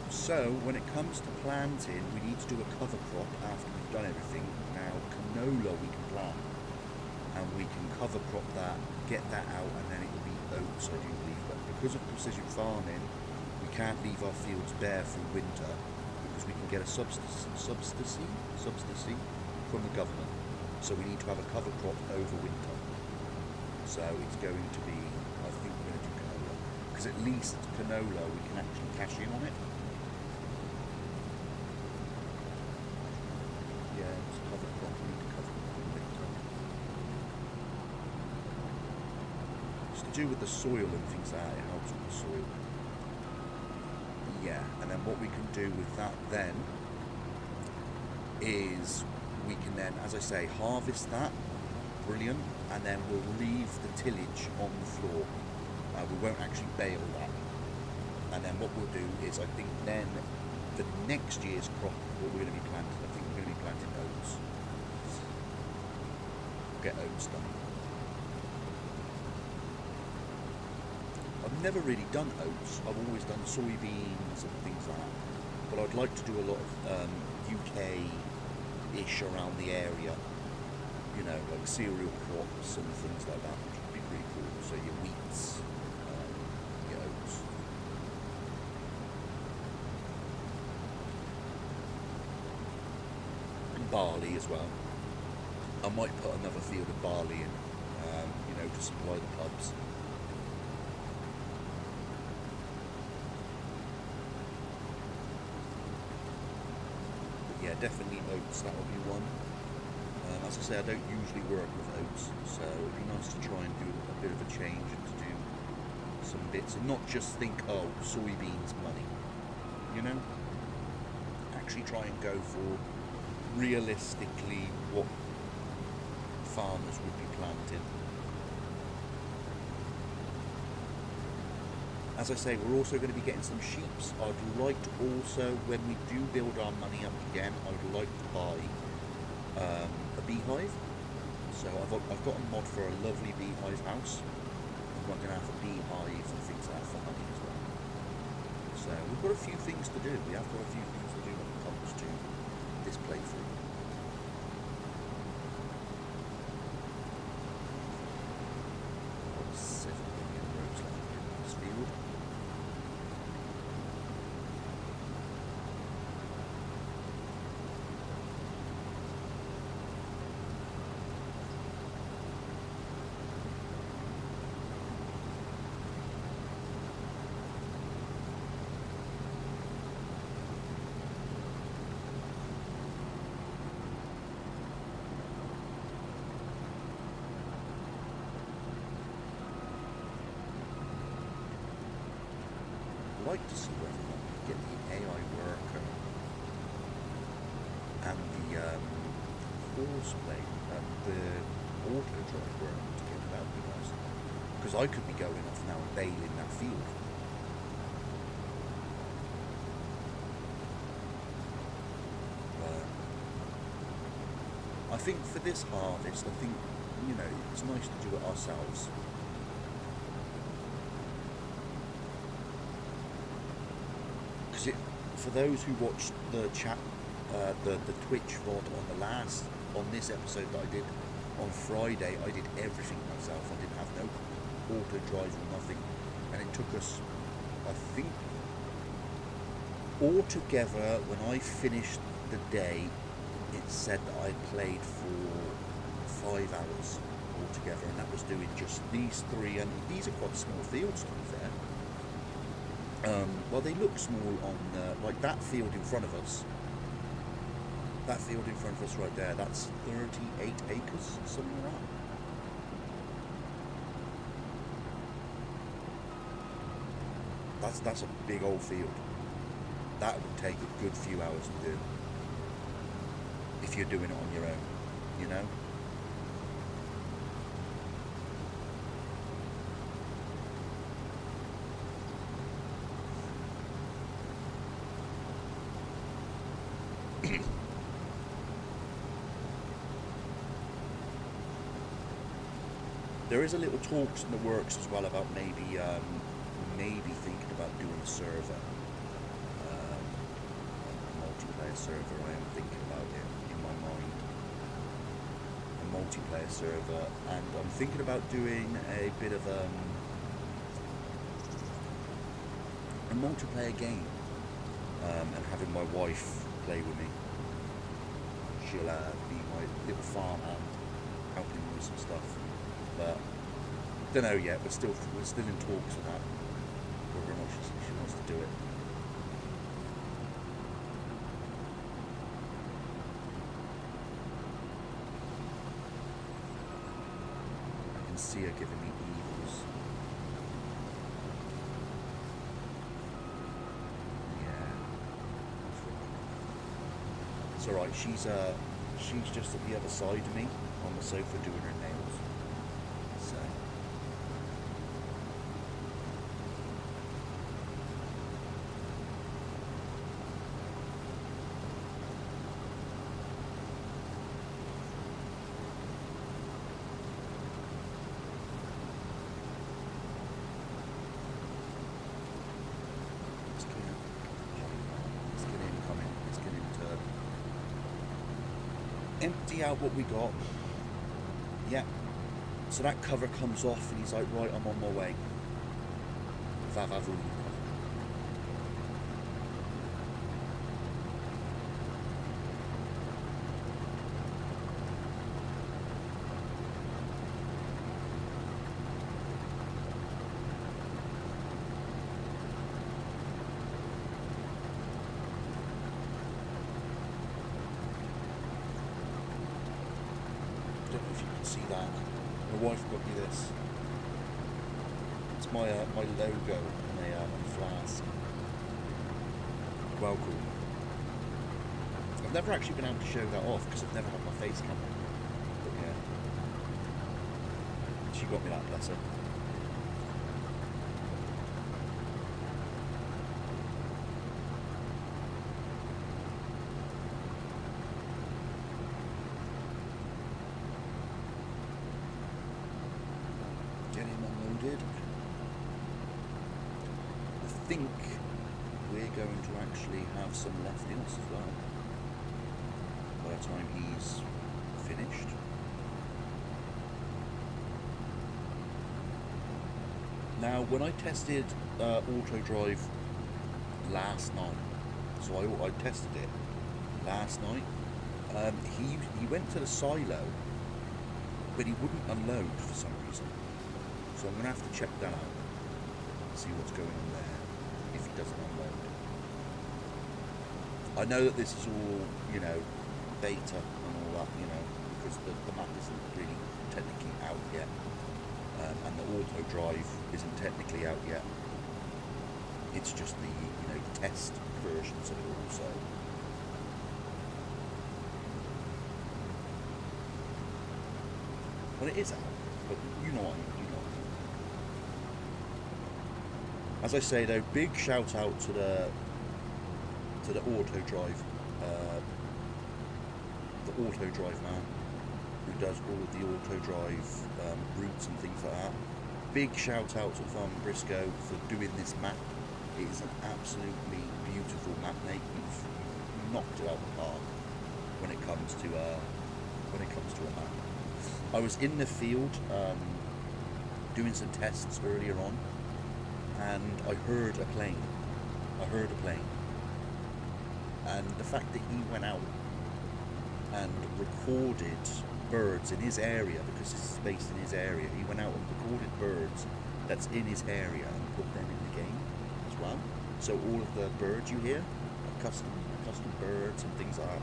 So when it comes to planting, we need to do a cover crop after we've done everything. Now, canola we can plant, and we can cover crop that, get that out, and then it will be oats, I do believe. But because of precision farming, we can't leave our fields bare through winter because we can get a subsidy from the government. So we need to have a cover crop over winter. So it's going to be, I think we're going to do canola, because at least canola we can actually cash in on it. Yeah, it's cover crop, we need to cover crop in winter. It's to do with the soil and things like that, it helps with the soil. Yeah, and then what we can do with that then is we can then, as I say, harvest that, brilliant, and then we'll leave the tillage on the floor. We won't actually bale that. And then what we'll do is, I think then, the next year's crop, what we're going to be planting, I think we're going to be planting oats. Get oats done. I've never really done oats. I've always done soybeans and things like that. But I'd like to do a lot of UK-ish around the area. You know, like cereal crops and things like that, which would be pretty cool. So your wheats, your oats. And barley as well. I might put another field of barley in, you know, to supply the pubs. Yeah, definitely oats, that will be one. As I say, I don't usually work with oats, so it would be nice to try and do a bit of a change and to do some bits and not just think, oh, soybeans money, you know? Actually try and go for realistically what farmers would be planting. As I say, we're also going to be getting some sheeps. I'd like to also, when we do build our money up again, I would like to buy a beehive. So I've got a mod for a lovely beehive house. I'm going to have a beehive and things like that for honey as well. So we've got a few things to do. We have got a few things to do when it comes to this playthrough. 7 million rows left in this field. I'd like to see whether or not we get the AI worker and the horseplay and the auto drive worker together. That would be nice. Because I could be going off now and bailing that field. I think for this harvest, I think, you know, it's nice to do it ourselves. For those who watched the chat, the Twitch VOD on this episode that I did on Friday, I did everything myself. I didn't have no auto drive or nothing, and it took us, I think, altogether when I finished the day, it said that I played for 5 hours altogether, and that was doing just these 3, and these are quite small fields to be fair. Well, they look small on, like that field in front of us. That field in front of us right there, that's 38 acres, something like that. That's a big old field. That would take a good few hours to do. If you're doing it on your own, you know? There is a little talks in the works as well about maybe thinking about doing a server, a multiplayer server. I am thinking about it in my mind, a multiplayer server, and I'm thinking about doing a bit of a multiplayer game, and having my wife play with me. She'll be my little farmhand, helping me with some stuff. But don't know yet. We're still in talks with that. Whether or not she wants to do it. I can see her giving me evils. It's alright, she's just at the other side of me on the sofa doing her nails. So let's get incoming, let's get into empty out what we got. Yeah. So that cover comes off and he's like, right, I'm on my way. Vavavoom. Don't know if you can see that. My wife got me this. It's my logo on a flask. Well cool. I've never actually been able to show that off because I've never had my face cam on. But yeah, she got me that, bless her. Get him unloaded. I think we're going to actually have some left in us as well by the time he's finished. Now, when I tested auto drive last night, so I tested it last night, he went to the silo, but he wouldn't unload for some reason. So I'm going to have to check that out, see what's going on there, if he doesn't unload. I know that this is all, you know, beta and all that, you know, because the map isn't really technically out yet, and the auto drive isn't technically out yet. It's just the, you know, test versions of it all, so. Well, it is out, but you know what I mean. As I say though, big shout out to the auto drive man who does all of the auto drive routes and things like that. Big shout out to Farm Briscoe for doing this map. It is an absolutely beautiful map, mate. You've knocked it out of the park when it comes to a map. I was in the field doing some tests earlier on, and I heard a plane. And the fact that he went out and recorded birds in his area, because this is based in his area, he went out and recorded birds that's in his area and put them in the game as well. So all of the birds you hear are custom birds and things like that.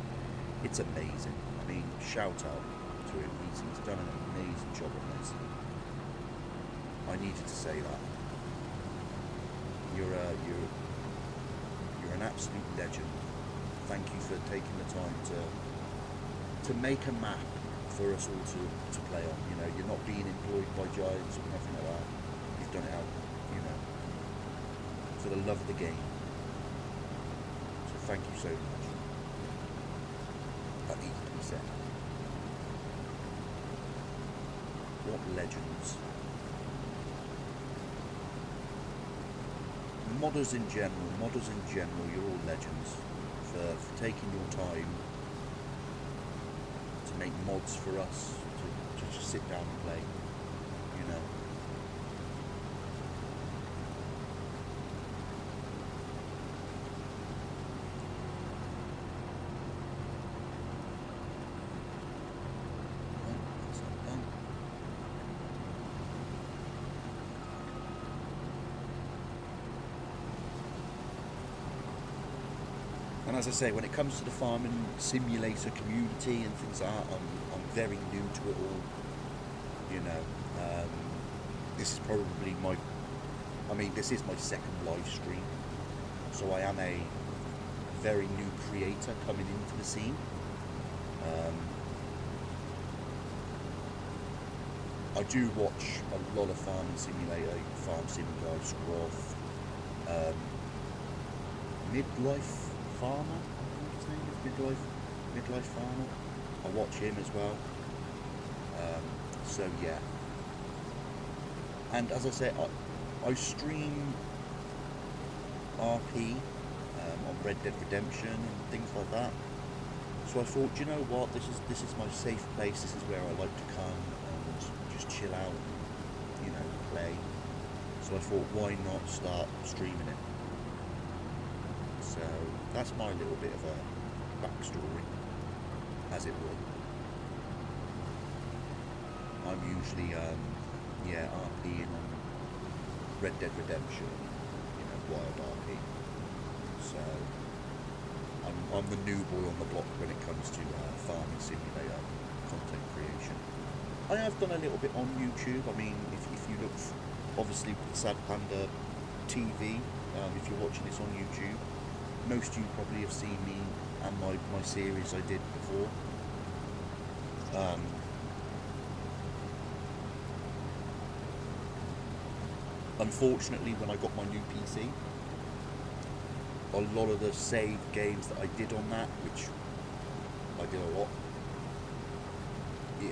It's amazing. I mean, shout out to him. He's done an amazing job on this. I needed to say that. You're an absolute legend. Thank you for taking the time to make a map for us all to play on. You know, you're not being employed by Giants or nothing like that. You've done it out, you know, for the love of the game. So thank you so much. That needs to be said. What legends. Modders in general, you're all legends for taking your time to make mods for us to just sit down and play, you know. And as I say, when it comes to the farming simulator community and things like that, I'm very new to it all. You know, this is probably this is my second live stream, so I am a very new creator coming into the scene. I do watch a lot of farming simulator, farm sim guys, Groff, Midlife Farmer, I think his name is Midlife Farmer. I watch him as well. So yeah. And as I say, I stream RP on Red Dead Redemption and things like that. So I thought, you know what, this is my safe place. This is where I like to come and just chill out, and, you know, play. So I thought, why not start streaming it? So that's my little bit of a backstory, as it were. I'm usually, RPing on Red Dead Redemption, you know, wild RP. So I'm the new boy on the block when it comes to farming simulator content creation. I have done a little bit on YouTube. I mean, if you look, obviously with the Sad Panda TV, if you're watching this on YouTube, most of you probably have seen me and my series I did before. Unfortunately, when I got my new PC, a lot of the save games that I did on that, which I did a lot, it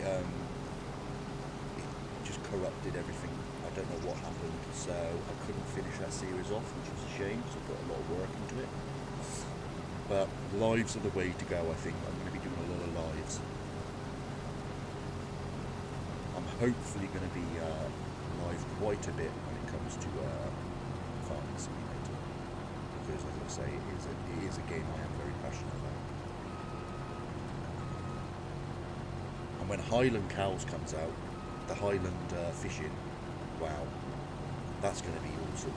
just corrupted everything. I don't know what happened, so I couldn't finish that series off, which was a shame, because I put a lot of work into it. But lives are the way to go, I think. I'm going to be doing a lot of lives. I'm hopefully going to be live quite a bit when it comes to Farming Simulator, because as I say, it is a game I am very passionate about. And when Highland Cows comes out, the Highland fishing, wow, that's going to be awesome.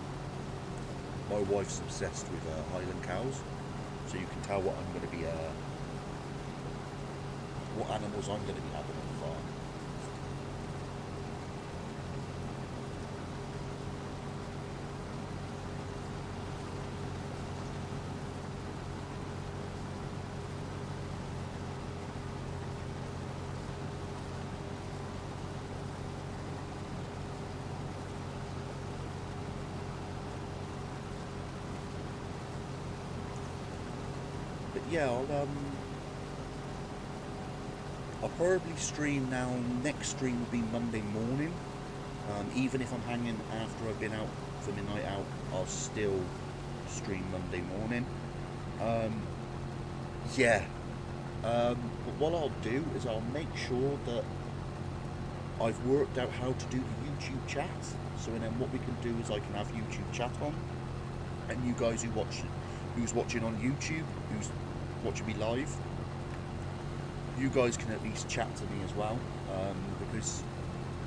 My wife's obsessed with Highland cows, so you can tell what I'm going to be, what animals I'm going to be having on the farm. Yeah, I'll probably stream now. Next stream will be Monday morning. Even if I'm hanging after I've been out for my night out, I'll still stream Monday morning. But what I'll do is I'll make sure that I've worked out how to do the YouTube chat. So then what we can do is I can have YouTube chat on, and you guys who's watching on YouTube, who's watching me live, you guys can at least chat to me as well, because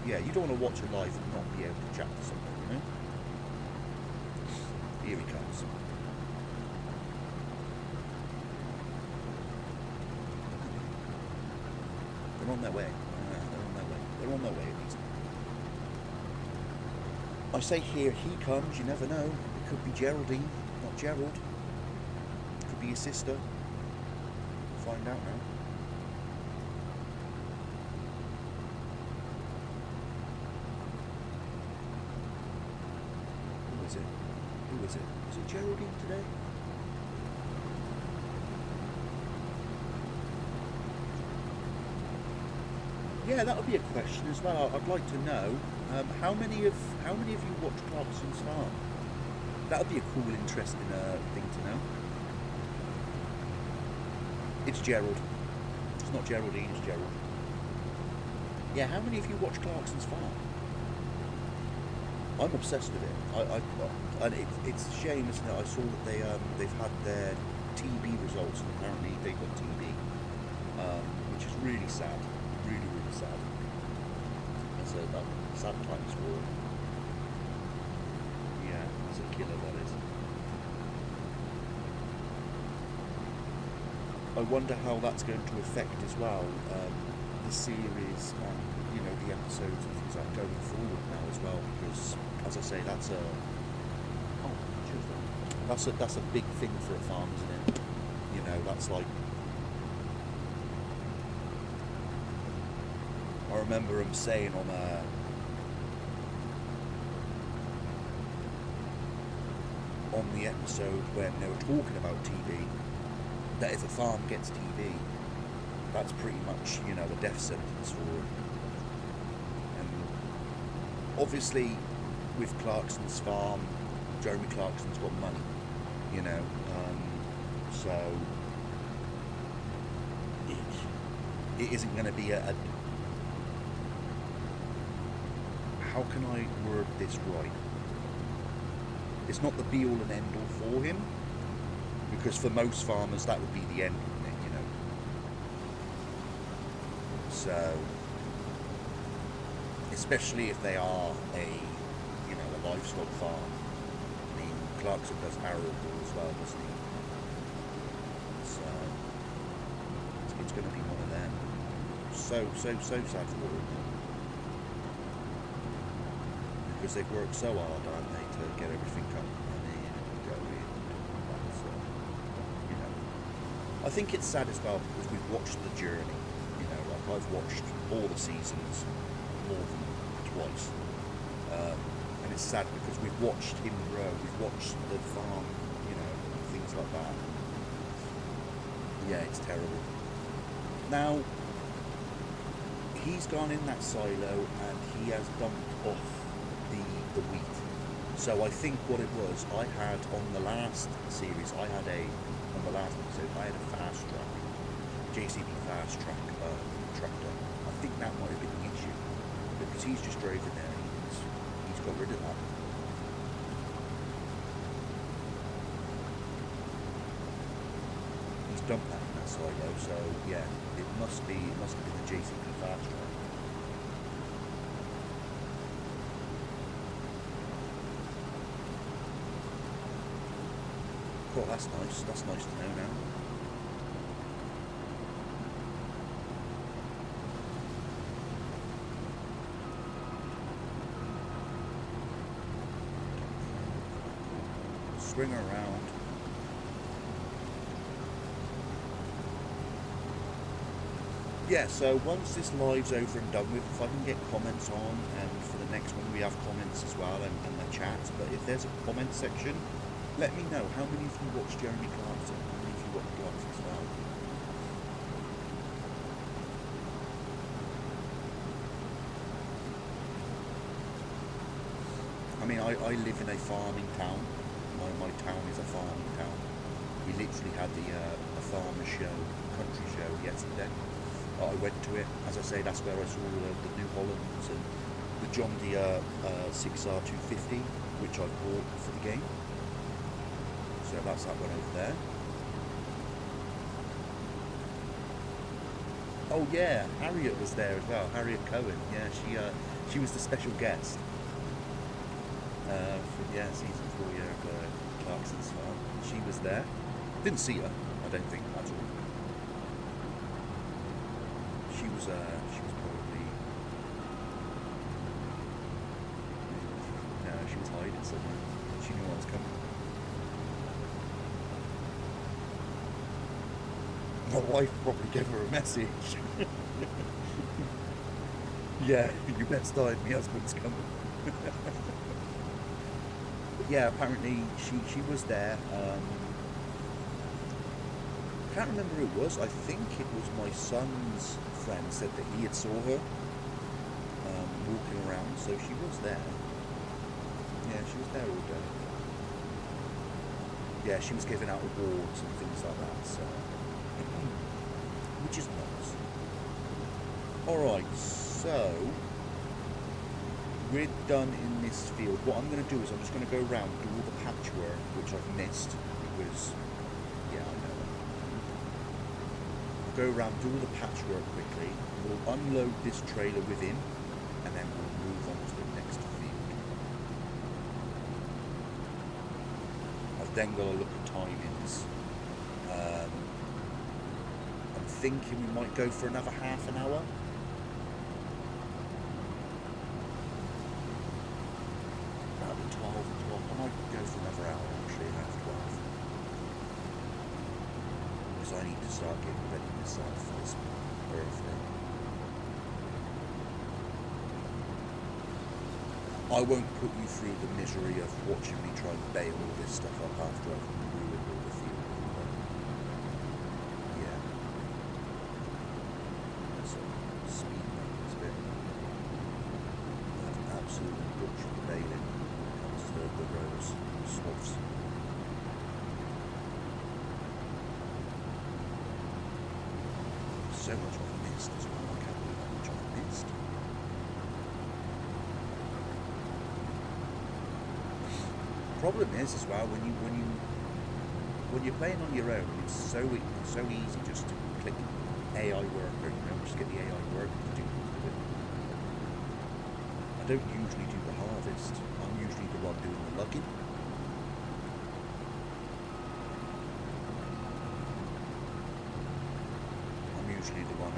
yeah, you don't want to watch it live and not be able to chat to somebody, you know. Here he comes. They're on their way. They're on their way at least. I say here he comes, you never know. It could be Geraldine, not Gerald. It could be your sister. Find out now. Who is it? Who is it? Is it Geraldine today? Yeah, that would be a question as well. I'd like to know how many of you watch Clarkson's Farm? That would be a cool, interesting thing to know. It's Gerald. It's not Geraldine, it's Gerald. Yeah, how many of you watch Clarkson's Farm? I'm obsessed with it. And it's a shame, isn't it? I saw that they've had their TB results, and apparently they got TB, which is really sad. Really, really sad. It's a sad times for it. Yeah, it's a killer, that is. I wonder how that's going to affect as well the series and the episodes and things like going forward now as well, because as I say, that's a big thing for a farm, isn't it? That's like, I remember him saying on the episode when they were talking about TV, that if a farm gets TV, that's pretty much, a death sentence for them. And obviously, with Clarkson's farm, Jeremy Clarkson's got money, so it isn't going to be how can I word this right? It's not the be-all and end-all for him, because for most farmers that would be the end, wouldn't it, So, especially if they are a livestock farm. I mean, Clarkson does arable as well, doesn't he? So, it's going to be one of them. So sad for them. Because they've worked so hard, aren't they, to get everything up and running and going and all that. So, I think it's sad as well because we've watched the journey. Like I've watched all the seasons more than twice. And it's sad because we've watched him grow, we've watched the farm, things like that. Yeah, it's terrible. Now, he's gone in that silo and he has dumped off the wheat. So I think what it was, I had on the last series, on the last episode, I had a fast track, JCB fast track tractor. I think that might have been the issue, because he's just drove in there, he's got rid of that. He's dumped that in that silo, so yeah, it must have been the JCB fast track. Oh, that's nice. That's nice to know now. Swing around. Yeah, so once this live's over and done with, if I can get comments on, and for the next one we have comments as well and the chat, but if there's a comment section, let me know how many of you watched Jeremy Clarkson, how many of you watched Clarkson's farm. I mean, I live in a farming town. My town is a farming town. We literally had a farmer show, country show yesterday. I went to it. As I say, that's where I saw the New Hollands and the John Deere 6R250, which I bought for the game. So that's that one over there. Oh yeah, Harriet was there as well. Harriet Cohen. Yeah, she was the special guest for season 4 of Clarkson's farm. She was there. Didn't see her, I don't think at all. She was probably, no, she was hiding somewhere. She knew I was coming. My wife probably gave her a message. Yeah, you best hide, my husband's coming. But yeah, apparently she was there. I can't remember who it was. I think it was my son's friend said that he had saw her walking around, so she was there. Yeah, she was there all day. Yeah, she was giving out awards and things like that, so which is nice. Alright, so we're done in this field. What I'm going to do is I'm just going to go around, do all the patchwork, which I've missed, because, yeah, I know. We'll go around, do all the patchwork quickly, we'll unload this trailer with him, and then we'll move on to the next field. I've then got to look at timings. thinking we might go for another half an hour. That'll be 12 o'clock. I might go for another hour actually, half 12. Because I need to start getting ready myself for this birthday. I won't put you through the misery of watching me try and bail all this stuff up after I've ruined all the field. Yeah. So, speed bump has been absolutely butchered the bailing when it comes to the rows swaths. So much I've missed as well. I can't believe how much I've missed. Problem is as well when you're playing on your own, it's so easy just to click AI worker, just get the AI worker to do it. I don't usually do the harvest. I'm usually the one doing the lugging. I'm usually the one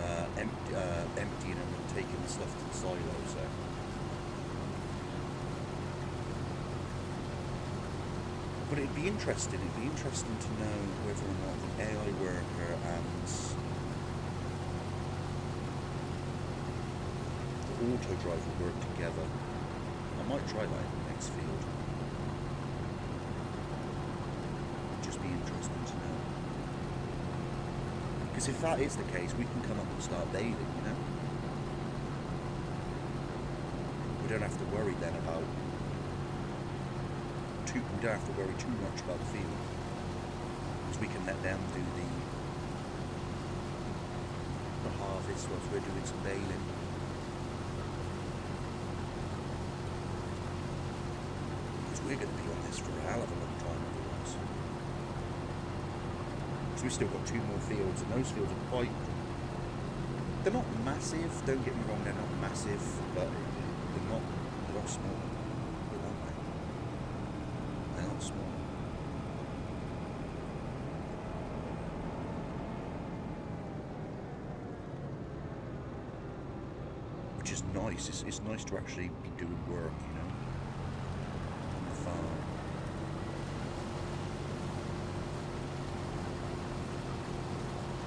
emptying and taking the stuff to the silo. So. But it'd be interesting to know whether or not the AI worker and the auto drive will work together. I might try that in the next field. It'd just be interesting to know. Because if that is the case, we can come up and start baling, you know? We don't have to worry then about we don't have to worry too much about the field, because we can let them do the harvest whilst we're doing some baling. Because we're going to be on this for a hell of a long time otherwise. So we've still got 2 more fields, and those fields are quite... They're not massive, don't get me wrong, they're not massive, but they're not small. Small. Which is nice. It's nice to actually be doing work, you know, on the farm.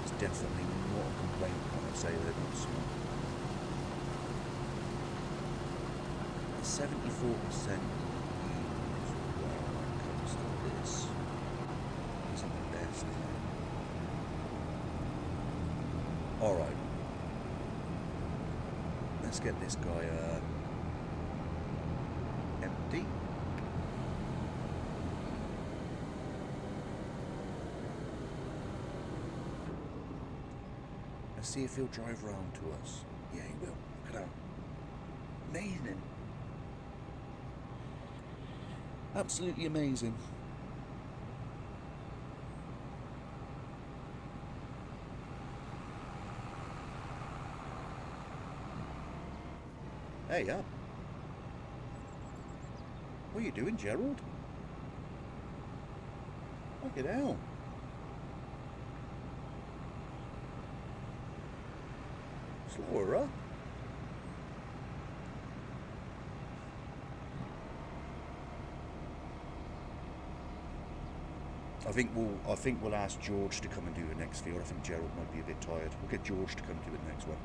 It's definitely not a complaint when I say they're not small. 74%. This isn't the best. Alright. Let's get this guy empty. Let's see if he'll drive around to us. Yeah, he will. Look at that. Amazing. Absolutely amazing. Hey, up. What are you doing, Gerald? Look it out. Slower up. I think we'll ask George to come and do the next field. I think Gerald might be a bit tired. We'll get George to come do the next one.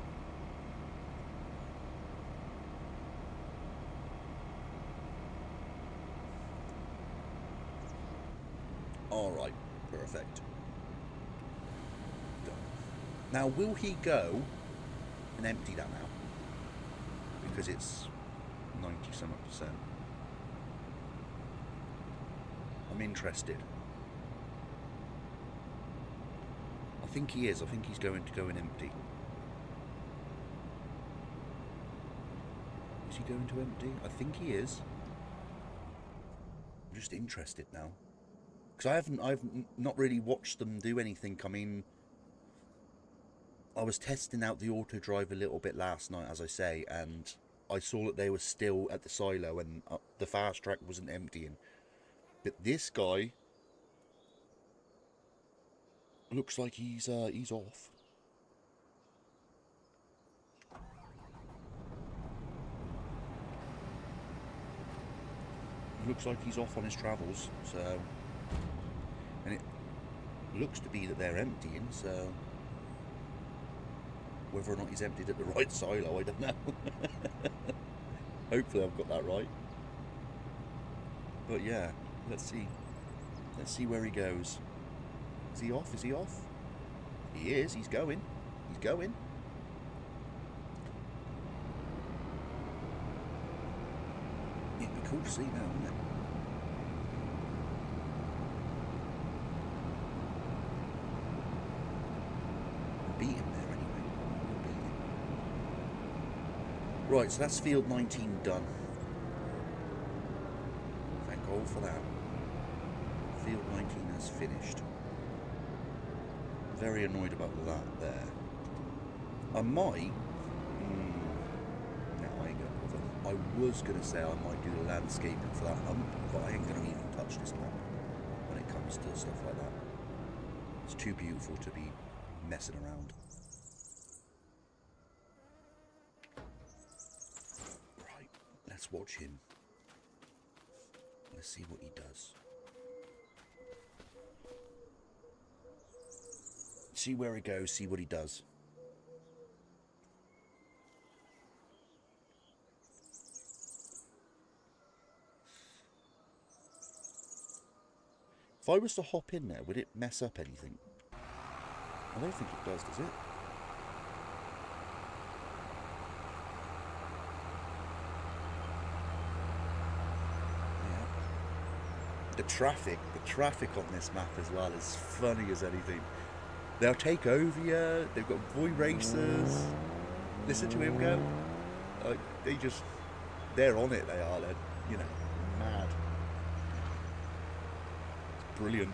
Alright, perfect. Done. Now, will he go and empty that now? Because it's 90-something%. I'm interested. I think he is. I think he's going to go and empty. Is he going to empty? I think he is. I'm just interested now. Because I've not really watched them do anything. I mean, I was testing out the auto drive a little bit last night, as I say, and I saw that they were still at the silo and the fast track wasn't emptying. But this guy looks like he's off. looks like he's off on his travels, so... And it looks to be that they're emptying, so... Whether or not he's emptied at the right silo, I don't know. Hopefully I've got that right. But yeah, let's see. Let's see where he goes. Is he off? Is he off? He is. He's going. He's going. It'd be cool to see now, wouldn't it? We'll beat him there anyway. We'll beat him. Right, so that's field 19 done. Thank God for that. Field 19 has finished. Very annoyed about that there. I might... no, I ain't going to bother. I was going to say I might do the landscaping for that hump, but I ain't going to even touch this map when it comes to stuff like that. It's too beautiful to be messing around. Right, let's watch him. Let's see what he does. See where he goes, see what he does. If I was to hop in there, would it mess up anything? I don't think it does it? Yeah. The traffic on this map as well is funny as anything. They'll take over you, they've got boy racers. Listen to him go. They're on it, they are. They're, you know, mad. It's brilliant.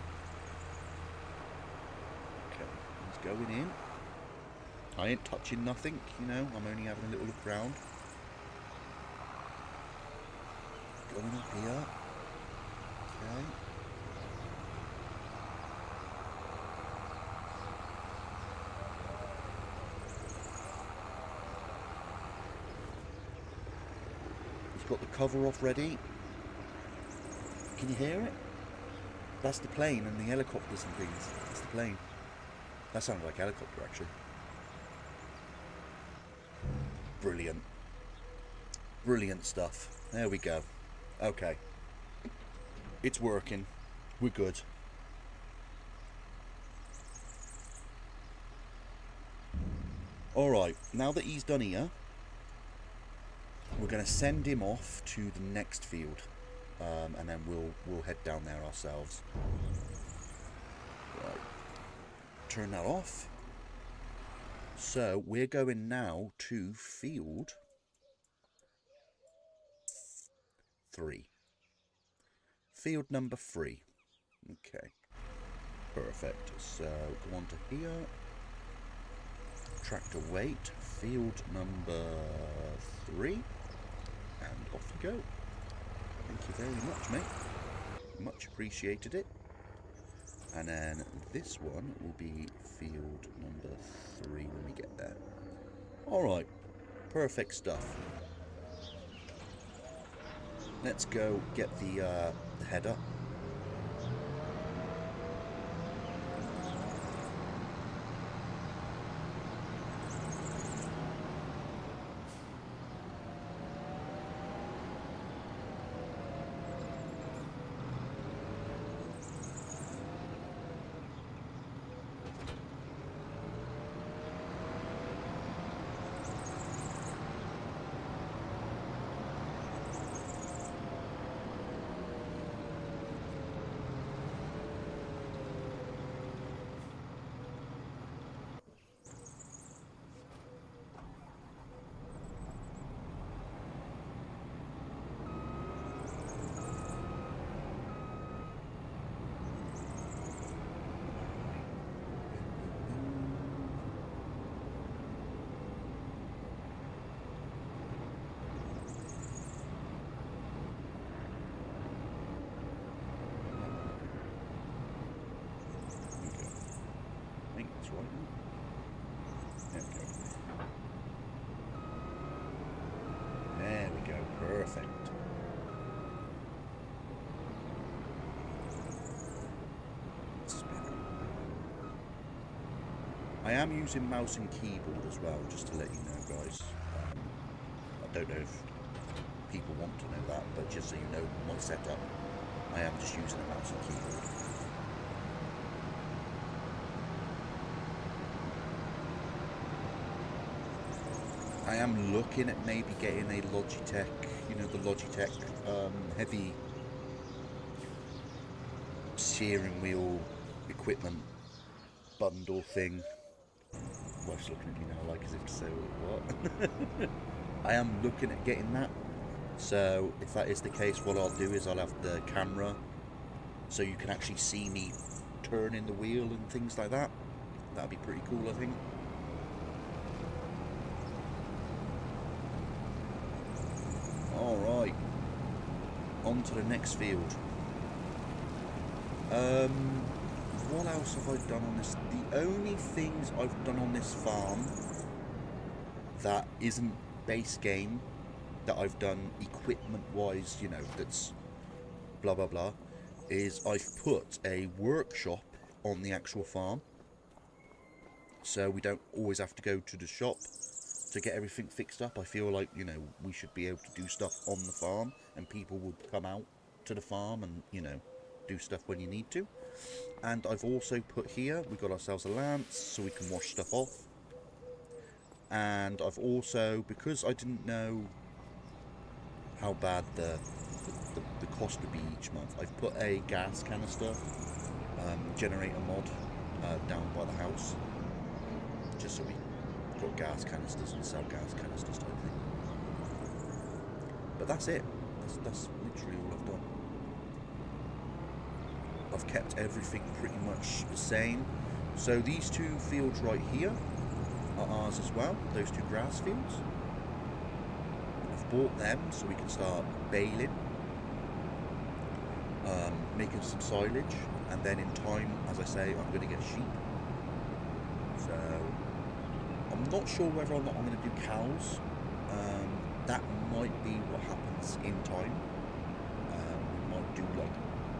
Okay, he's going in. I ain't touching nothing, you know, I'm only having a little look around. Going up here. Okay. Got the cover off ready. Can you hear it? That's the plane and the helicopters and things. That's the plane. That sounded like a helicopter actually. Brilliant. Brilliant stuff. There we go. Okay. It's working. We're good. Alright, now that he's done here, we're going to send him off to the next field, and then we'll head down there ourselves. Right. Turn that off. So we're going now to field 3. Field number 3. Okay. Perfect. So go on to here. Tractor weight. Field number 3. And off you go. Thank you very much, mate. Much appreciated it. And then this one will be field number 3 when we get there. Alright. Perfect stuff. Let's go get the header. I am using mouse and keyboard as well, just to let you know, guys. I don't know if people want to know that, but just so you know my setup, I am just using a mouse and keyboard. I am looking at maybe getting a Logitech, you know, the Logitech heavy steering wheel equipment bundle thing. Wife's looking at me now like as if to say, what? I am looking at getting that. So if that is the case, what I'll do is I'll have the camera so you can actually see me turning the wheel and things like that. That'd be pretty cool, I think. Alright, on to the next field. What else have I done on this? The only things I've done on this farm that isn't base game, that I've done equipment wise, you know, that's blah blah blah, is I've put a workshop on the actual farm, so we don't always have to go to the shop to get everything fixed up. I feel like, you know, we should be able to do stuff on the farm, and people would come out to the farm and, you know, do stuff when you need to. And I've also put here, we've got ourselves a lance so we can wash stuff off. And I've also, because I didn't know how bad the cost would be each month, I've put a gas canister generator mod down by the house, just so we got gas canisters and sell gas canisters type thing. But that's it. That's literally all I've done. I've kept everything pretty much the same. So these two fields right here are ours as well, those two grass fields. I've bought them so we can start baling, making some silage, and then in time, as I say, I'm going to get sheep. So I'm not sure whether or not I'm going to do cows. That might be what happens in time. We might do, like,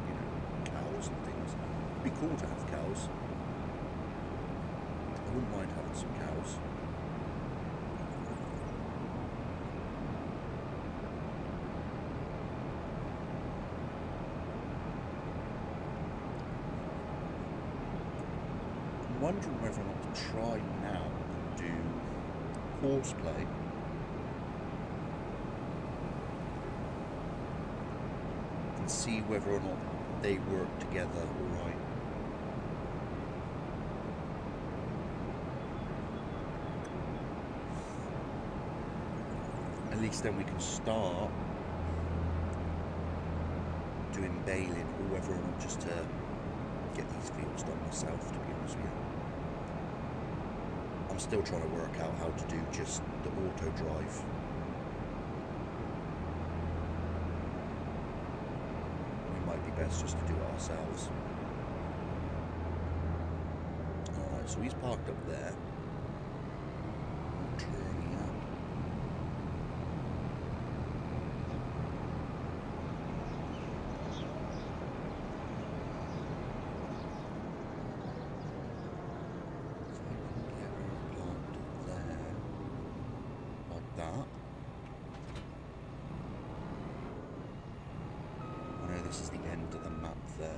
you know, cows and things. It'd be cool to have cows. I wouldn't mind having some cows. I'm wondering whether or not to try now and do horseplay. And see whether or not they work together alright. At least then we can start doing baling, or whether or not just to get these fields done myself, to be honest with you. I'm still trying to work out how to do just the auto drive. Best just to do it ourselves. Alright, so he's parked up there. Turning up. So I can get her parked there. Like that. I know this is the end of the map there.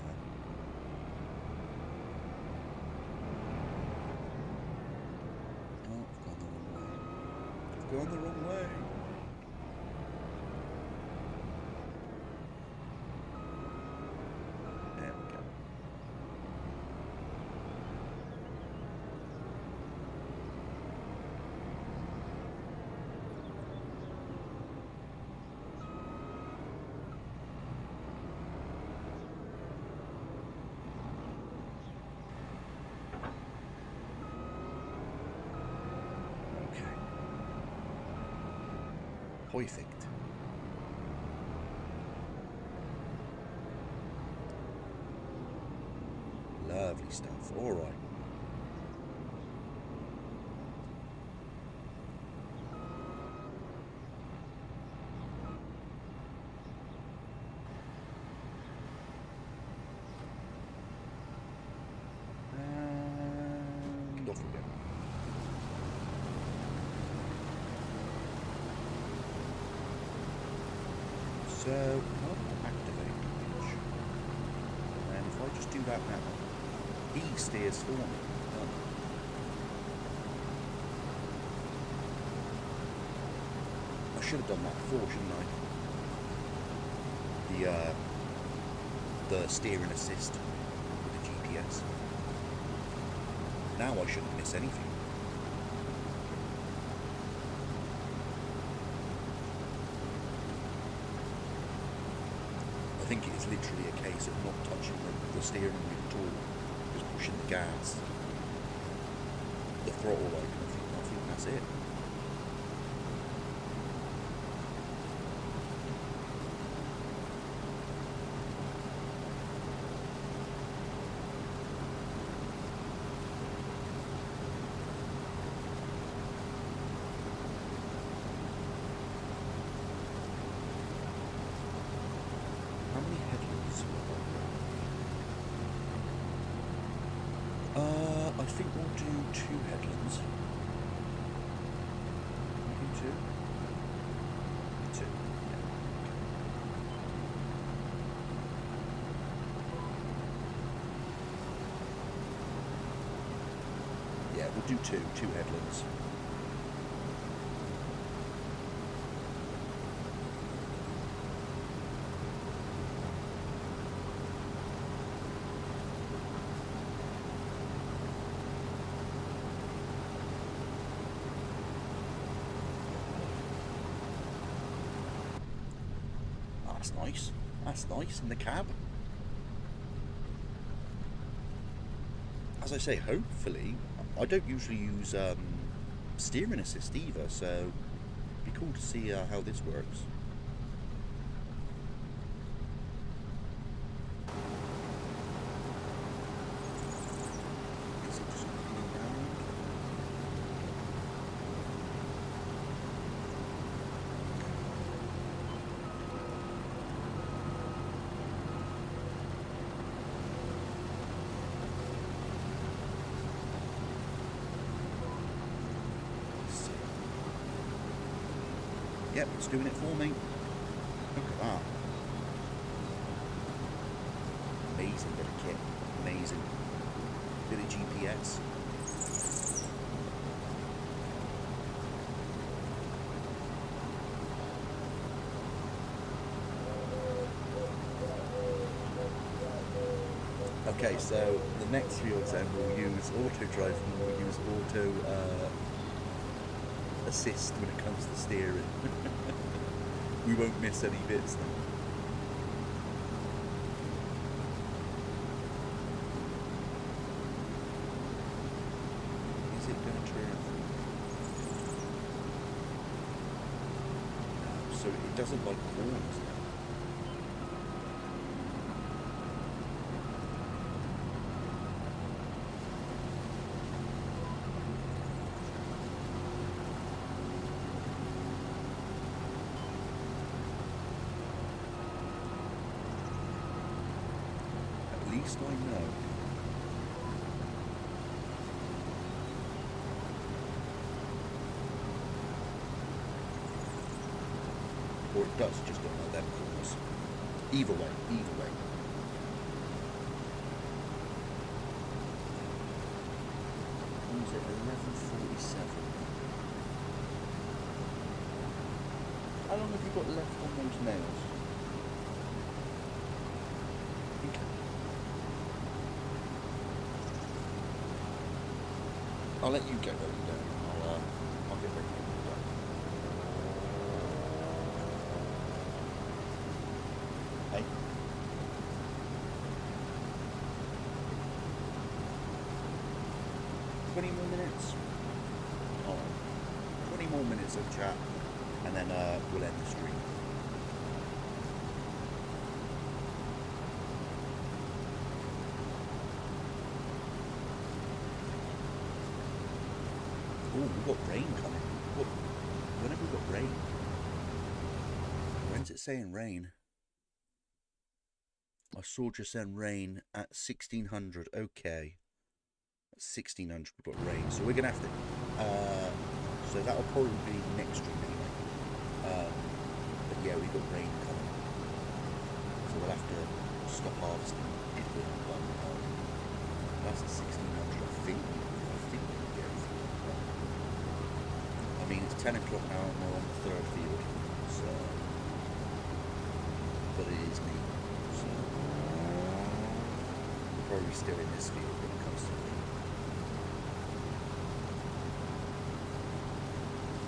Oh, I've gone the wrong way. I've gone the wrong way. There we go. Perfect. Lovely stuff. All right. And off we go. So, can't activate much. And if I just do that now, he steers for me. Done. I should have done that before, shouldn't I? The steering assist with the GPS. Now I shouldn't miss anything. I think it is literally a case of not touching the steering wheel at all, just pushing the gas, the throttle open. I think that's it. How many headlands will I think we'll do 2 headlands. Maybe 2? 2. Yeah, we'll do 2 headlands. That's nice. That's nice in the cab. As I say, hopefully, I don't usually use steering assist either, so it'd be cool to see how this works. Is it just coming round? Yep, it's doing it for me. Look at that. Amazing bit of kit. Amazing. Bit of GPS. Okay, so the next few then we'll use auto drive and we'll use auto assist when it comes to steering. We won't miss any bits then. Is it going to turn? No, so it doesn't like corners now. At least I know. Or it does, just don't know them corners. Either way, either way. What was it, 11:47? How long have you got left on those nails? Okay. I'll let you get ready then. I'll get ready. Hey. 20 more minutes. Alright. 20 more minutes of chat and then we'll end the stream. Oh, we've got rain coming. What? When have we got rain? When's it saying rain? I saw just then rain at 1600. Okay. At 1600 we've got rain. So we're going to have to... so that'll probably be next stream anyway. But yeah, we've got rain coming. we'll have to stop harvesting if we're not done. That's a 1600. I think we'll get everything done. I mean, it's 10 o'clock now and we're on the third field, so, but it is me, so we're probably still in this field when it comes to me.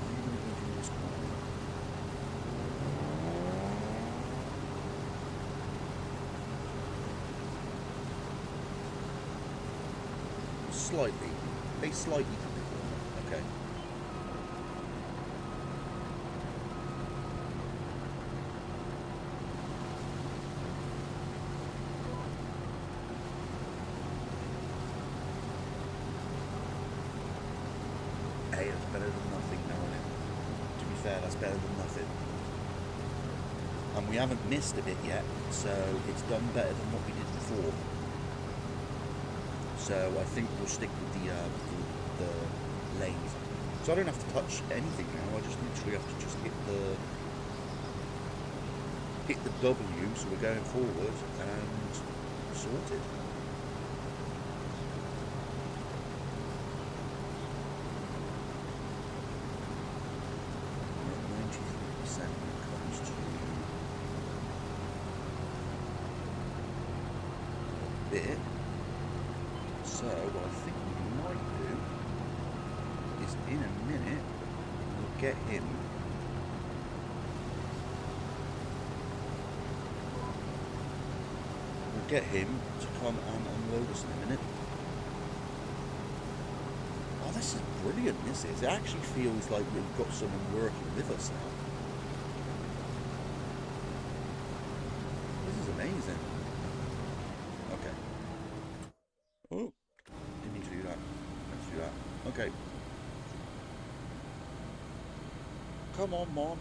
I'm going to go do this corner. Slightly. They slightly to the corner. Okay. Hey, that's better than nothing now, isn't it? To be fair, that's better than nothing. And we haven't missed a bit yet, so it's done better than what we did before. So I think we'll stick with the lanes. So I don't have to touch anything now. I just literally have to just hit the W, so we're going forward, and sorted. We're at 93% when it comes to bit. So what I think we might do is in a minute we'll get him to come and unload us in a minute. Oh, this is brilliant, this is. It actually feels like we've got someone working with us now. This is amazing. Okay. Oh, didn't need to do that. Let's do that. Okay. Come on, Mon.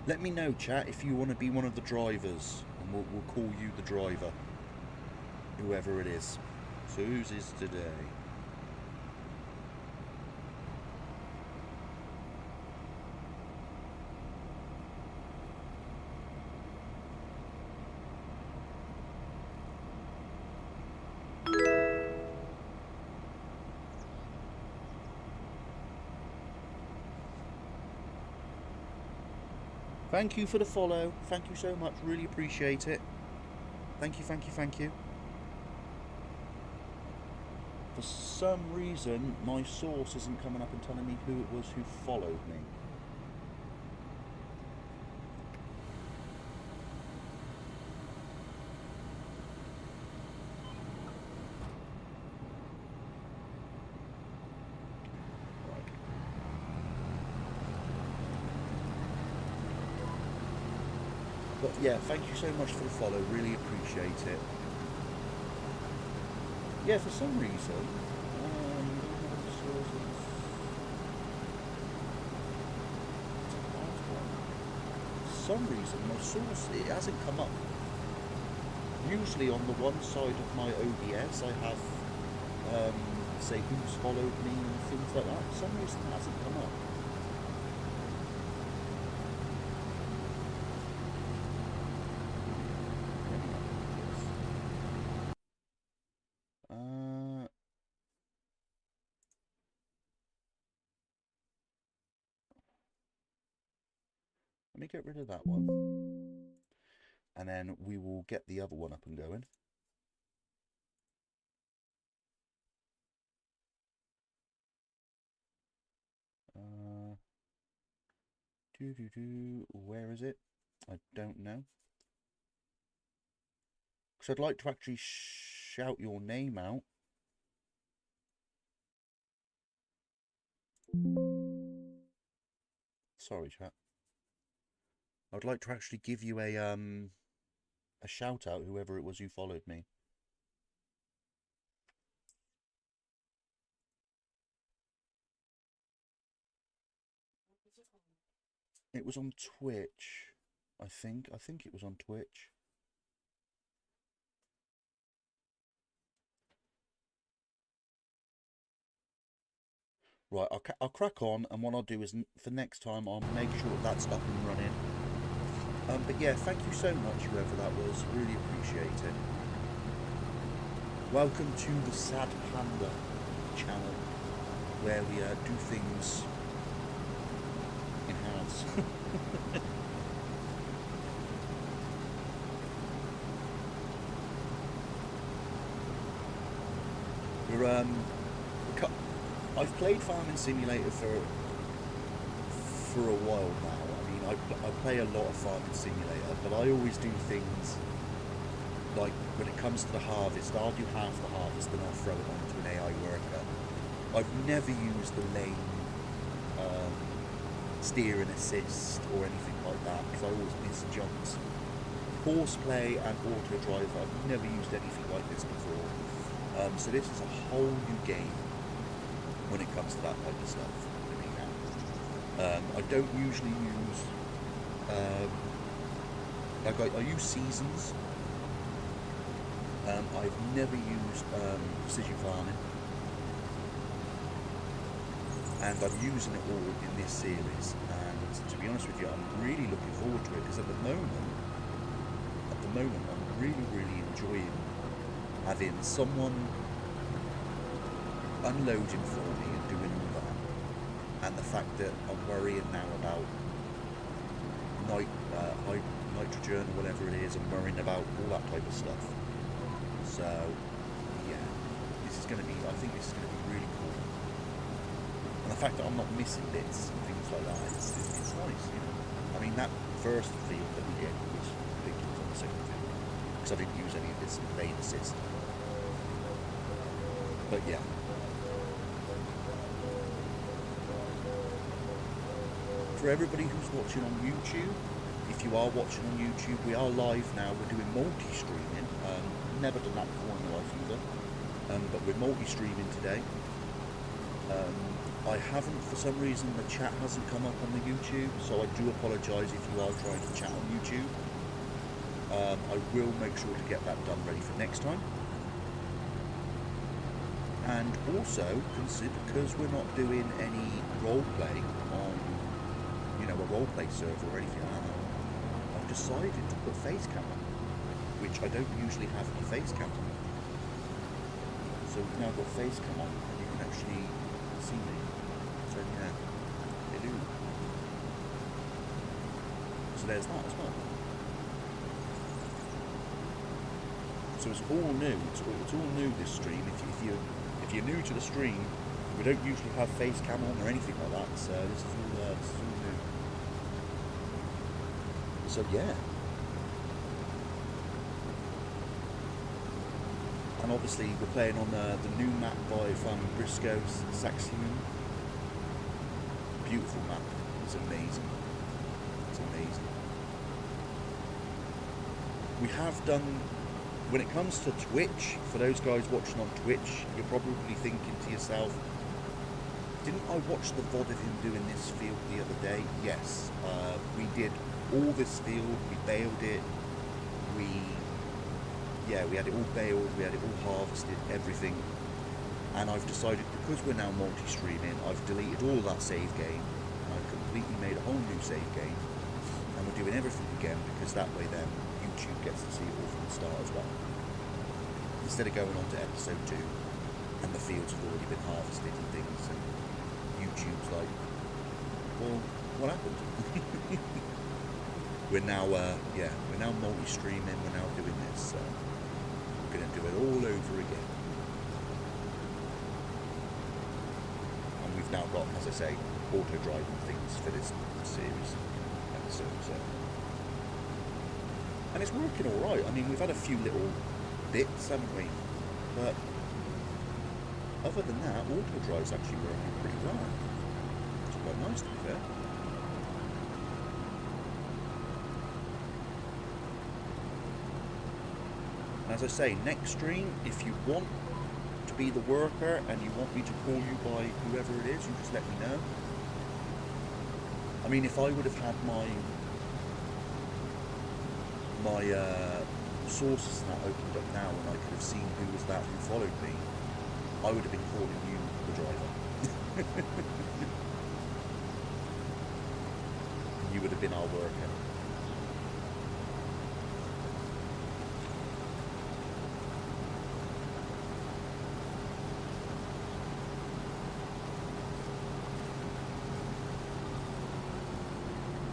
Let me know, chat, if you want to be one of the drivers, and we'll call you the driver, whoever it is. So whose is today? Thank you for the follow. Thank you so much. Really appreciate it. Thank you, thank you, thank you. For some reason, my source isn't coming up and telling me who it was who followed me. But yeah, thank you so much for the follow, really appreciate it. Yeah, for some reason, my source, it hasn't come up. Usually on the one side of my OBS I have, say who's followed me and things like that. For some reason it hasn't come up. Let me get rid of that one, and then we will get the other one up and going. Where is it? I don't know. Because I'd like to actually shout your name out. Sorry, chat. I'd like to actually give you a shout out, whoever it was who followed me. It was on Twitch, I think. I think it was on Twitch. Right, I'll crack on, and what I'll do is for next time I'll make sure that's up and running. But yeah, thank you so much, whoever that was. Really appreciate it. Welcome to the Sad Panda channel, where we do things in house. We're I've played Farming Simulator for a while now. I mean, I play a lot of Farming Simulator, but I always do things like when it comes to the harvest, I'll do half the harvest and I'll throw it onto an AI worker. I've never used the lane steer and assist or anything like that because I always miss jumps. Horseplay and auto drive, I've never used anything like this before. So this is a whole new game when it comes to that type of stuff. I don't usually use like I use seasons. I've never used precision farming, and I'm using it all in this series. And to be honest with you, I'm really looking forward to it because at the moment, I'm really enjoying having someone unloading for me and doing all that, and the fact that I'm worrying now about nitrogen or whatever it is, I'm worrying about all that type of stuff. So yeah, this is going to be, I think this is going to be really cool, and the fact that I'm not missing bits and things like that, it's nice, you know. I mean, that first field that we did was ridiculous on the second field because I didn't use any of this lane assist. But yeah, for everybody who's watching on YouTube, if you are watching on YouTube, we are live now. We're doing multi-streaming. Never done that before in my life either. But we're multi-streaming today. I haven't, for some reason, the chat hasn't come up on the YouTube, so I do apologise if you are trying to chat on YouTube. I will make sure to get that done ready for next time. And also, consider, because we're not doing any roleplay on, you know, a roleplay server or anything like that, I've decided to put face cam on, which I don't usually have my face cam on. So we've now got face cam on, and you can actually see me. So yeah, hello. So there's that as well. So it's all new. It's all new, this stream. If you're new to the stream, we don't usually have face cam on or anything like that. So this is all new. So yeah. And obviously we're playing on the new map by Farming Briscoe's, Saxlingham. Beautiful map. It's amazing. It's amazing. We have done, when it comes to Twitch, for those guys watching on Twitch, you're probably thinking to yourself, didn't I watch the VOD of him doing this field the other day? Yes, we did all this field, we baled it, we had it all baled, we had it all harvested, everything. And I've decided, because we're now multi-streaming, I've deleted all that save game, and I've completely made a whole new save game, and we're doing everything again, because that way then YouTube gets to see it all from the start as well. Instead of going on to episode 2, and the fields have already been harvested and things, and YouTube's like, well, what happened? We're now multi-streaming, we're now doing this, so we're going to do it all over again. And we've now got, as I say, auto-driving things for this series episode, so. And it's working alright. I mean, we've had a few little bits, haven't we? But other than that, auto-drive's actually working pretty well. It's quite nice, to be fair. And as I say, next stream, if you want to be the worker and you want me to call you by whoever it is, you just let me know. I mean, if I would have had my sources that opened up now and I could have seen who was that who followed me, I would have been calling you the driver. You would have been our worker.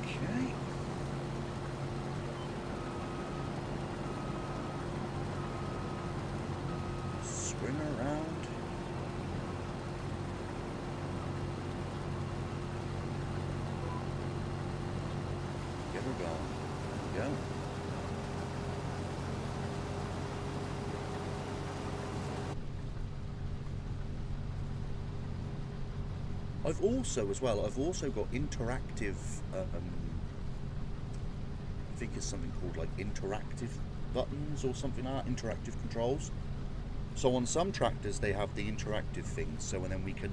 Okay. Swing around. Get her going. There we go. I've also got interactive, I think it's something called like interactive buttons or something like that, interactive controls. So on some tractors they have the interactive things, so and then we can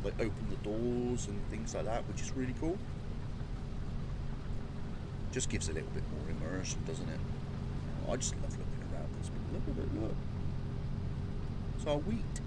like open the doors and things like that, which is really cool. Just gives a little bit more immersion, doesn't it? I just love looking around this, but look at it, look. It's our wheat.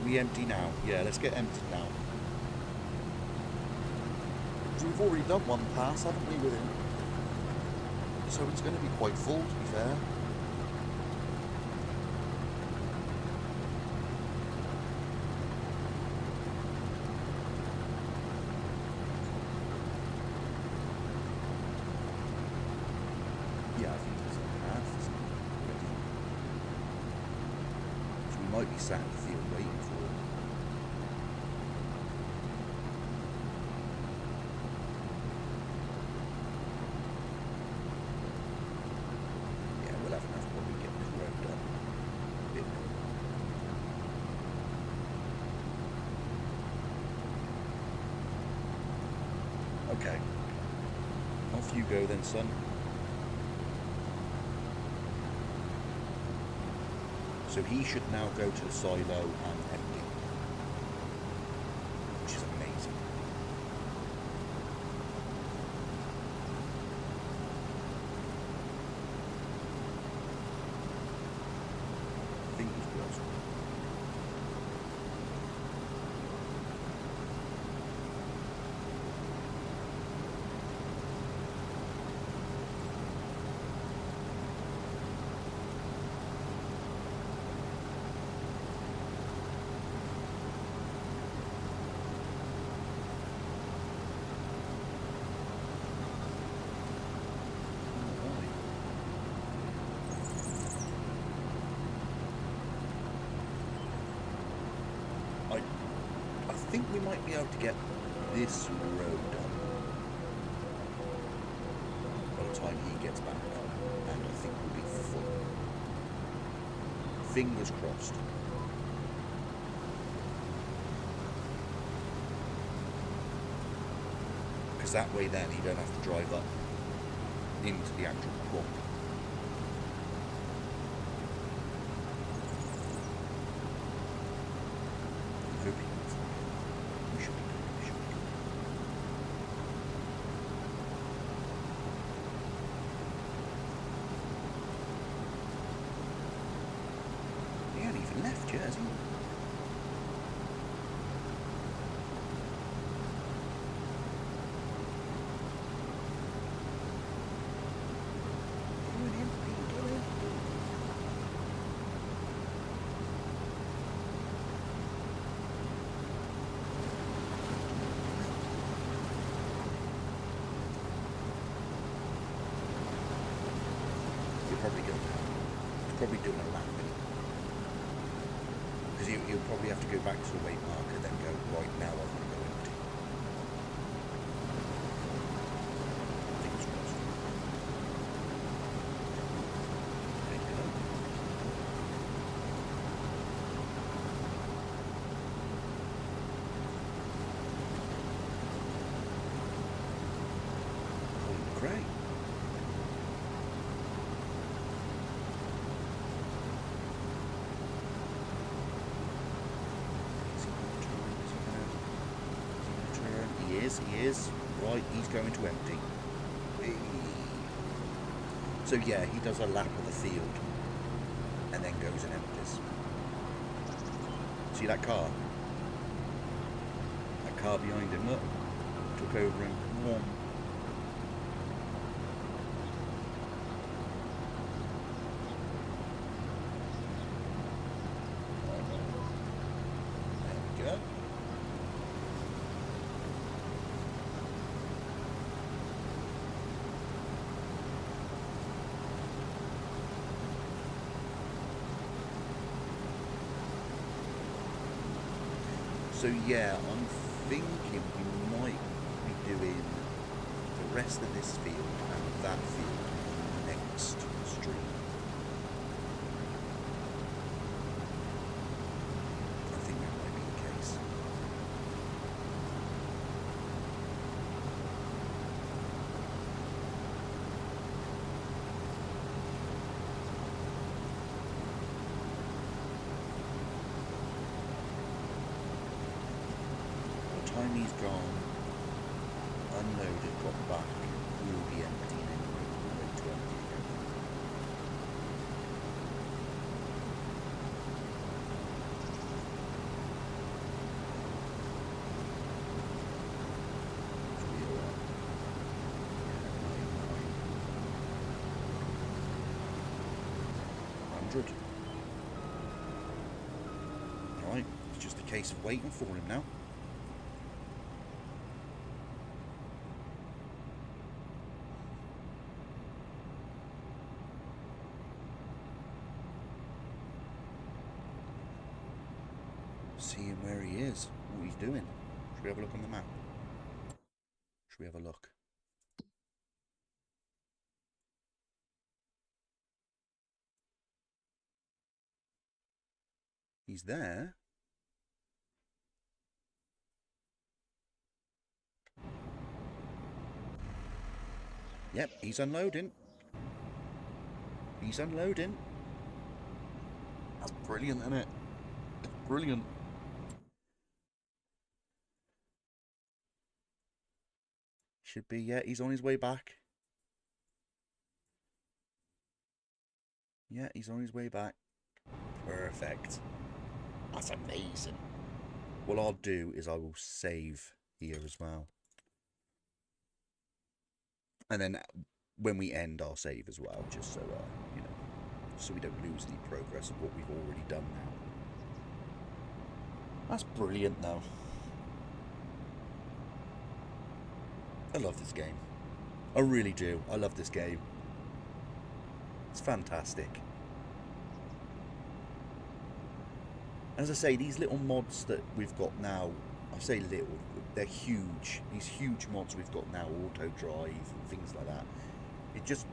We empty now. Yeah, let's get emptied now. So we've already done one pass, haven't we, with him? So it's going to be quite full, to be fair. Yeah, I think it's like half, isn't it? So we might be sat in the field waiting for him. Okay, off you go then, son. So he should now go to the silo and empty, which is amazing. Fingers crossed. I think we might be able to get this road done by the time he gets back, and I think we'll be full. Fingers crossed. Because that way then you don't have to drive up into the actual crop. Left yet, hasn't he? You're probably going to. He's probably doing a lap. Because you'll probably have to go back to the weight marker, then go, right, now I'm going to go empty. Fingers crossed. There you go. Oh, great. is, he is. Right, he's going to empty. So yeah, he does a lap of the field and then goes and empties. See that car? That car behind him, look. Took over him. Whoom. There we go. So yeah, I'm thinking we might be doing the rest of this field and that field next stream. I think that might be the case. Time he's gone, unloaded, got back, we'll be emptying anyway, we'll wait to empty again. So 100. Right, it's just a case of waiting for him now. Seeing where he is, what he's doing. Should we have a look on the map? Should we have a look? He's there. Yep, he's unloading. He's unloading. That's brilliant, isn't it? It's brilliant. Should be, yeah, he's on his way back. Yeah, he's on his way back. Perfect. That's amazing. What I'll do is I will save here as well. And then when we end, I'll save as well, just so, you know, so we don't lose any progress of what we've already done now. That's brilliant, though. I love this game. I really do. I love this game. It's fantastic. As I say, these little mods that we've got now, I say little, they're huge. These huge mods we've got now, auto drive and things like that. It just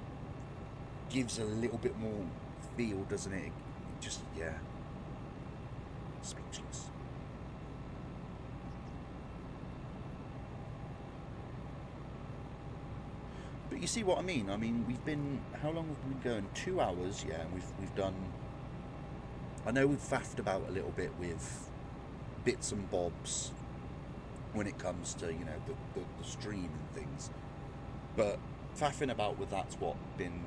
gives a little bit more feel, doesn't it? It just, yeah. Speechless. But you see what I mean? I mean, we've been, how long have we been going? 2 hours, yeah, and we've done, I know we've faffed about a little bit with bits and bobs when it comes to, you know, the stream and things. But faffing about with that's what, been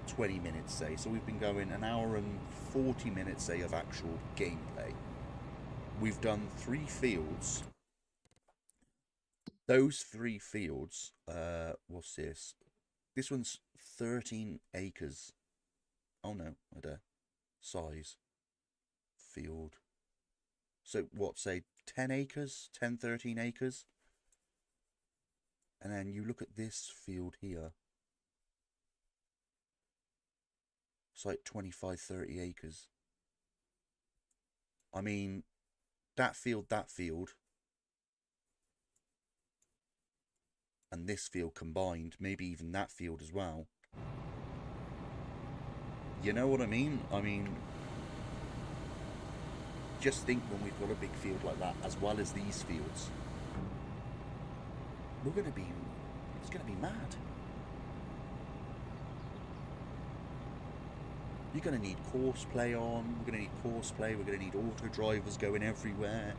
20 minutes, say. So we've been going an hour and 40 minutes, say, of actual gameplay. We've done 3 fields. Those 3 fields, what's this? This one's 13 acres. Oh no, I don't. Size. Field. So what, say 10 acres? 10, 13 acres? And then you look at this field here. It's like 25, 30 acres. I mean, that field, and this field combined, maybe even that field as well. You know what I mean? I mean, just think when we've got a big field like that, as well as these fields, we're going to be, it's going to be mad. You're going to need course play on, we're going to need course play, we're going to need auto drivers going everywhere.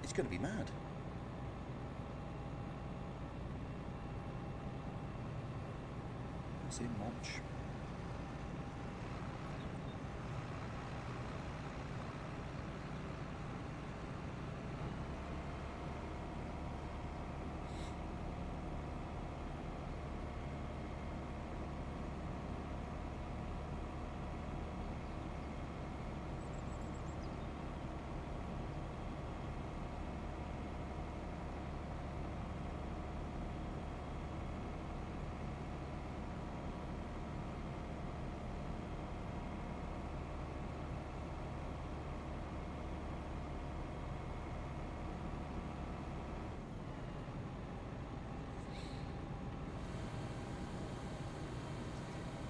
It's going to be mad. That's in March.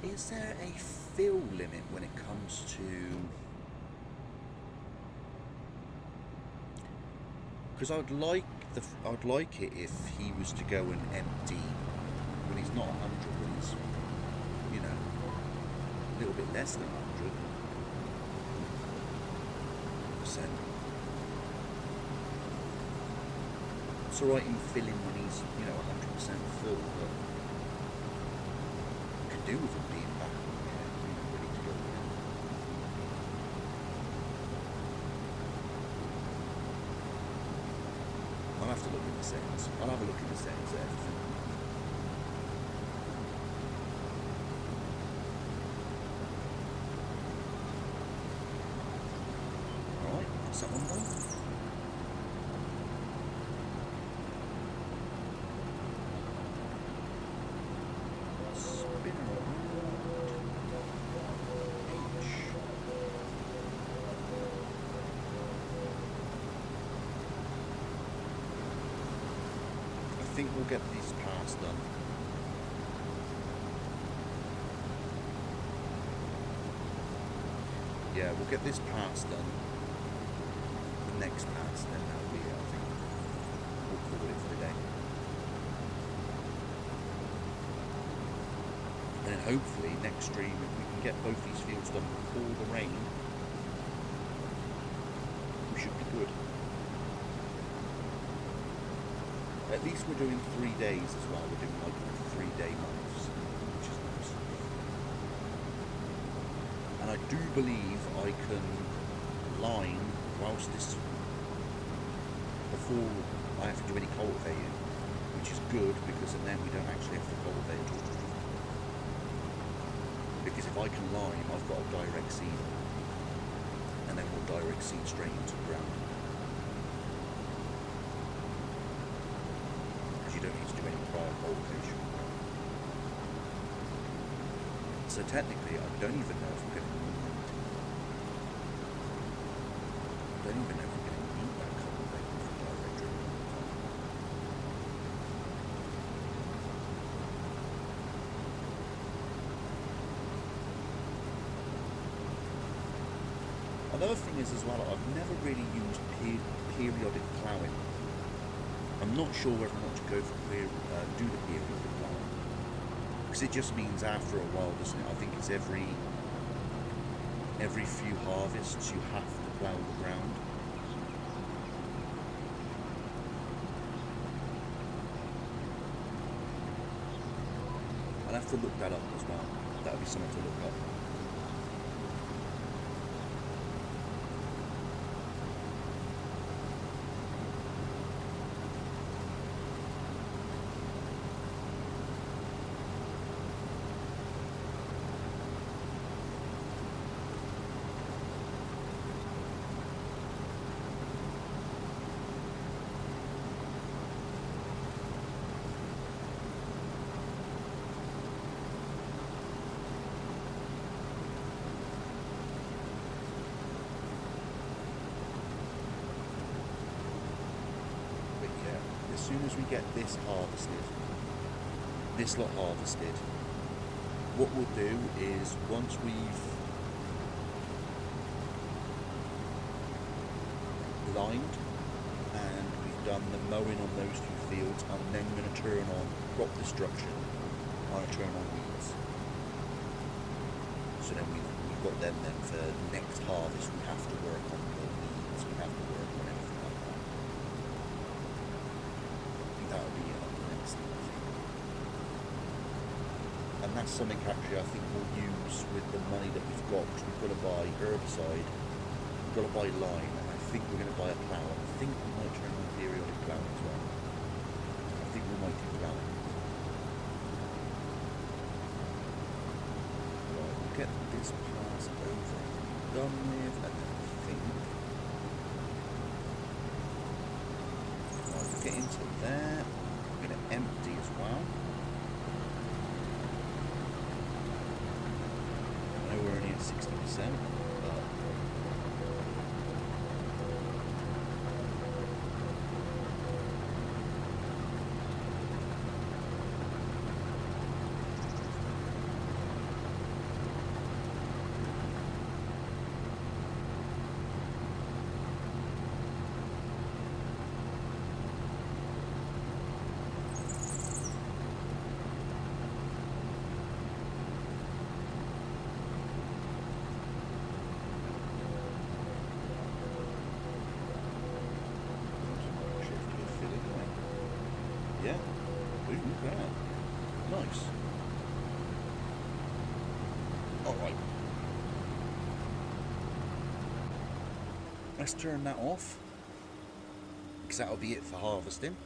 Is there a fill limit when it comes to... Because I'd like it if he was to go and empty when he's not 100, when he's, you know, a little bit less than 100%. It's alright in filling when he's, you know, 100% full, but I could do with him being back, you know, ready to go again. I'll have to look in the settings. I'll have a look in the settings of everything. Alright, that's that one done. Spin around. H. I think we'll get these pass done. Yeah, we'll get this pass done. The next pass, then that'll be it, I think. We'll call it for the day. And then hopefully next stream, if we can get both these fields done before the rain, we should be good. At least we're doing 3 days as well. We're doing like 3-day months, which is nice. And I do believe I can line whilst this, before I have to do any cultivating, which is good because then we don't actually have to cultivate at all. Because if I can lime, I've got a direct seed, and then we'll direct seed straight into the ground. Because you don't need to do any prior cultivation. So technically, I don't even know if we're going to need it. I don't even know if we're going to need that cultivating for direct drilling. Another thing is as well, I've never really used periodic ploughing. I'm not sure whether or not to go for do the periodic ploughing, because it just means after a while, doesn't it? I think it's every few harvests you have to plough the ground. I'll have to look that up as well. That'll be something to look up. As soon as we get this harvested, this lot harvested, what we'll do is once we've lined and we've done the mowing on those 2 fields, I'm then going to turn on crop destruction. I'm going to turn on weeds. So then we've got them then for next harvest. We have to work on the weeds, we have to work on everything like that. and that's something actually I think we'll use with the money that we've got, because we've got to buy herbicide, we've got to buy lime, and I think we're going to buy a plough. I think we might turn on periodic plough as well. I think we might do that. Right, we'll get this pass over done with, and then I think right, we'll get into there. We're going to empty as well. I know we're only at 60%, but yeah, look at that. Nice. Alright. Let's turn that off, because that'll be it for harvesting.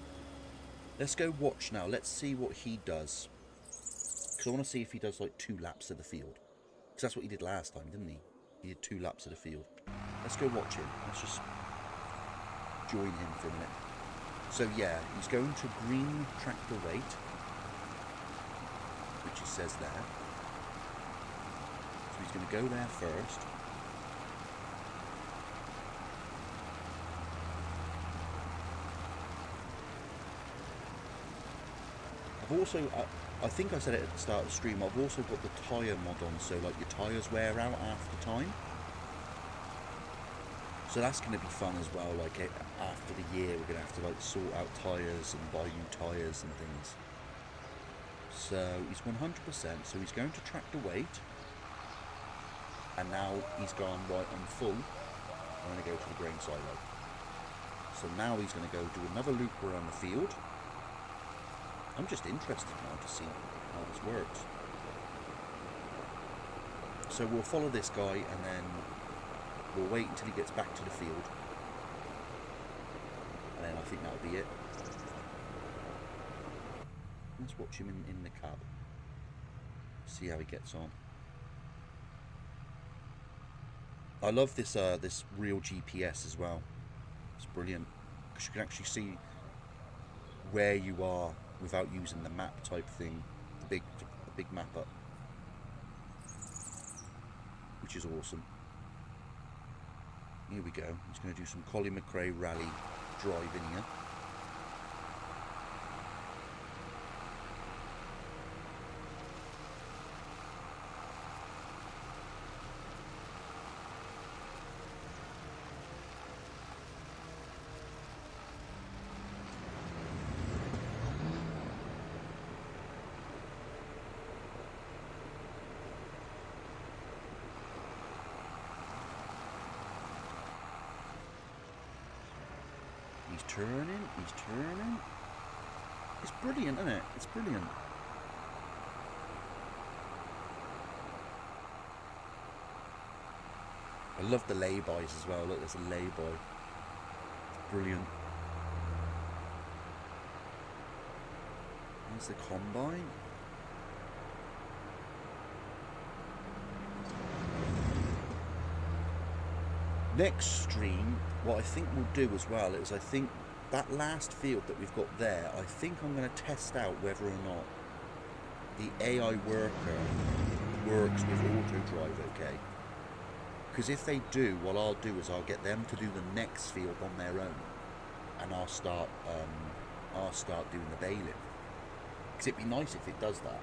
Let's go watch now. Let's see what he does. Because I want to see if he does like 2 laps of the field. Because that's what he did last time, didn't he? He did 2 laps of the field. Let's go watch him. Let's just join him for a minute. So yeah, he's going to green tractor weight, which it says there. So he's going to go there first. I've also, I think I said it at the start of the stream, I've also got the tyre mod on, so like your tyres wear out after time. So that's going to be fun as well, like after the year we're going to have to like sort out tyres and buy new tyres and things. So he's 100%, so he's going to tractor weight. And now he's gone right on full. I'm going to go to the grain silo. So now he's going to go do another loop around the field. I'm just interested now to see how this works. So we'll follow this guy and then we'll wait until he gets back to the field. And then I think that'll be it. Let's watch him in the cab. See how he gets on. I love this this real GPS as well. It's brilliant because you can actually see where you are without using the map type thing, the big map up, which is awesome. Here we go. He's going to do some Colin McRae rally driving here. He's turning. It's brilliant, isn't it? It's brilliant. I love the lay-bys as well. Look, there's a lay-by. It's brilliant. There's the combine. Next stream, what I think we'll do as well is I think that last field that we've got there, I think I'm going to test out whether or not the AI worker works with auto drive okay. Because if they do, what I'll do is I'll get them to do the next field on their own, and I'll start doing the baling. Because it'd be nice if it does that.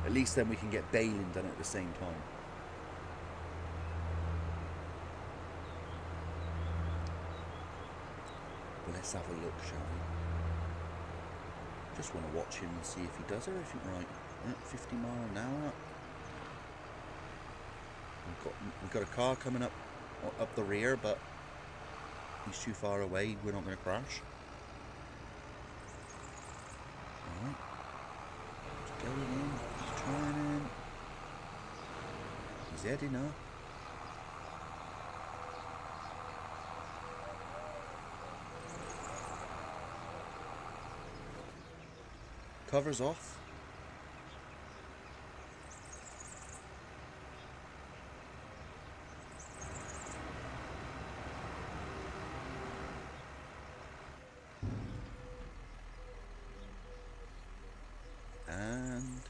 At least then we can get baling done at the same time. But let's have a look, shall we? Just want to watch him and see if he does everything right. 50 mile an hour. We've got a car coming up the rear, but He's too far away, we're not going to crash. Alright. He's going in, he's turning. He's heading up. Covers off. And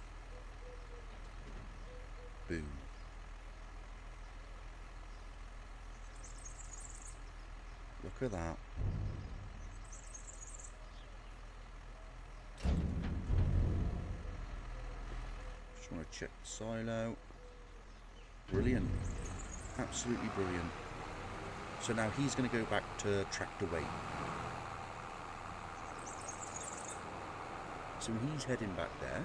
boom. Look at that. Just want to check the silo. Brilliant. Absolutely brilliant. So now he's going to go back to tractor weight. So he's heading back there.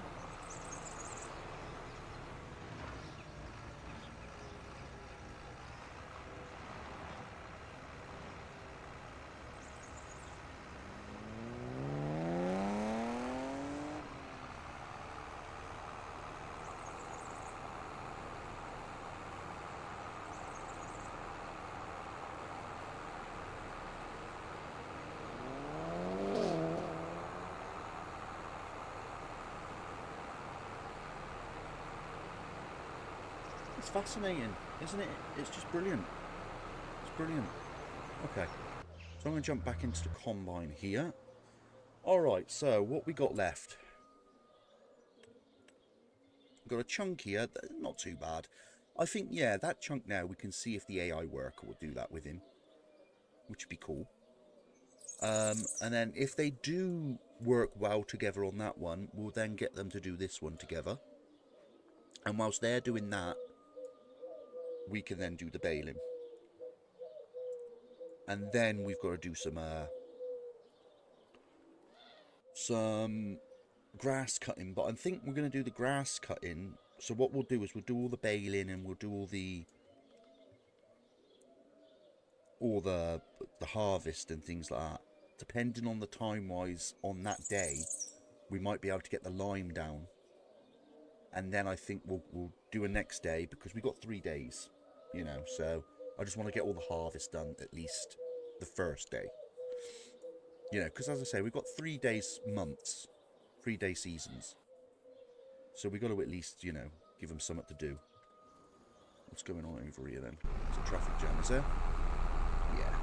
It's fascinating, isn't it? It's just brilliant. It's brilliant. Okay, so I'm going to jump back into the combine here. Alright, so what we got left? We've got a chunk here, not too bad. I think, yeah, that chunk now, we can see if the AI worker will do that with him, which would be cool. And then if they do work well together on that one, we'll then get them to do this one together. And whilst they're doing that, we can then do the baling. And then we've got to do some grass cutting. But I think we're going to do the grass cutting. So what we'll do is we'll do all the baling and we'll do all the harvest and things like that. Depending on the time-wise on that day, we might be able to get the lime down. And then I think we'll do a next day, because we've got 3 days, you know. So I just want to get all the harvest done at least the first day. You know, because as I say, we've got 3 days months, 3-day seasons. So we've got to at least, you know, give them something to do. What's going on over here then? There's a traffic jam, is there? Yeah.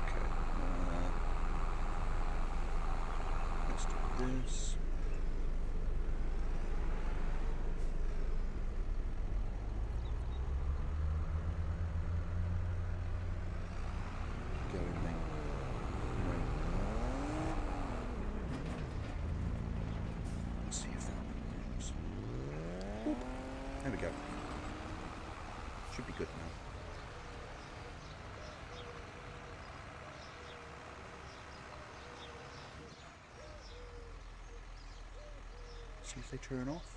Okay. Let's do this. There we go. Should be good now. See if they turn off.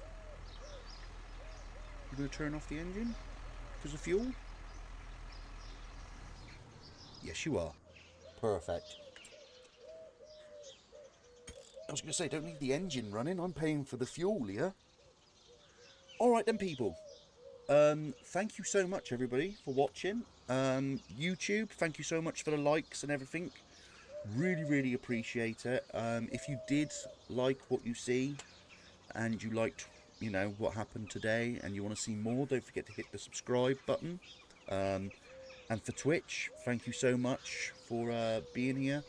You going to turn off the engine because of fuel? Yes, you are. Perfect. I was going to say, don't need the engine running. I'm paying for the fuel here. Alright then, people. Thank you so much, everybody, for watching. YouTube, thank you so much for the likes and everything. Really, really appreciate it. If you did like what you see and you liked, you know, what happened today and you want to see more, don't forget to hit the subscribe button. And for Twitch, thank you so much for being here.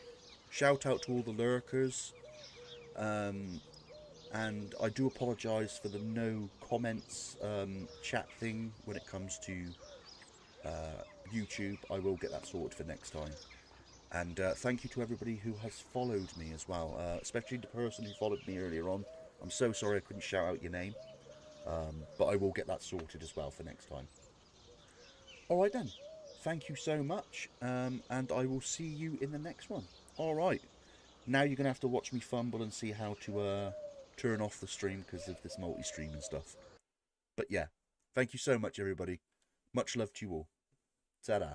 Shout out to all the lurkers. And I do apologise for the no comments chat thing when it comes to YouTube. I will get that sorted for next time. And thank you to everybody who has followed me as well, especially the person who followed me earlier on. I'm so sorry I couldn't shout out your name, but I will get that sorted as well for next time. Alright then, thank you so much, and I will see you in the next one. Alright, now you're going to have to watch me fumble and see how to turn off the stream because of this multi-stream and stuff. But yeah, thank you so much, everybody. Much love to you all. Ta-da.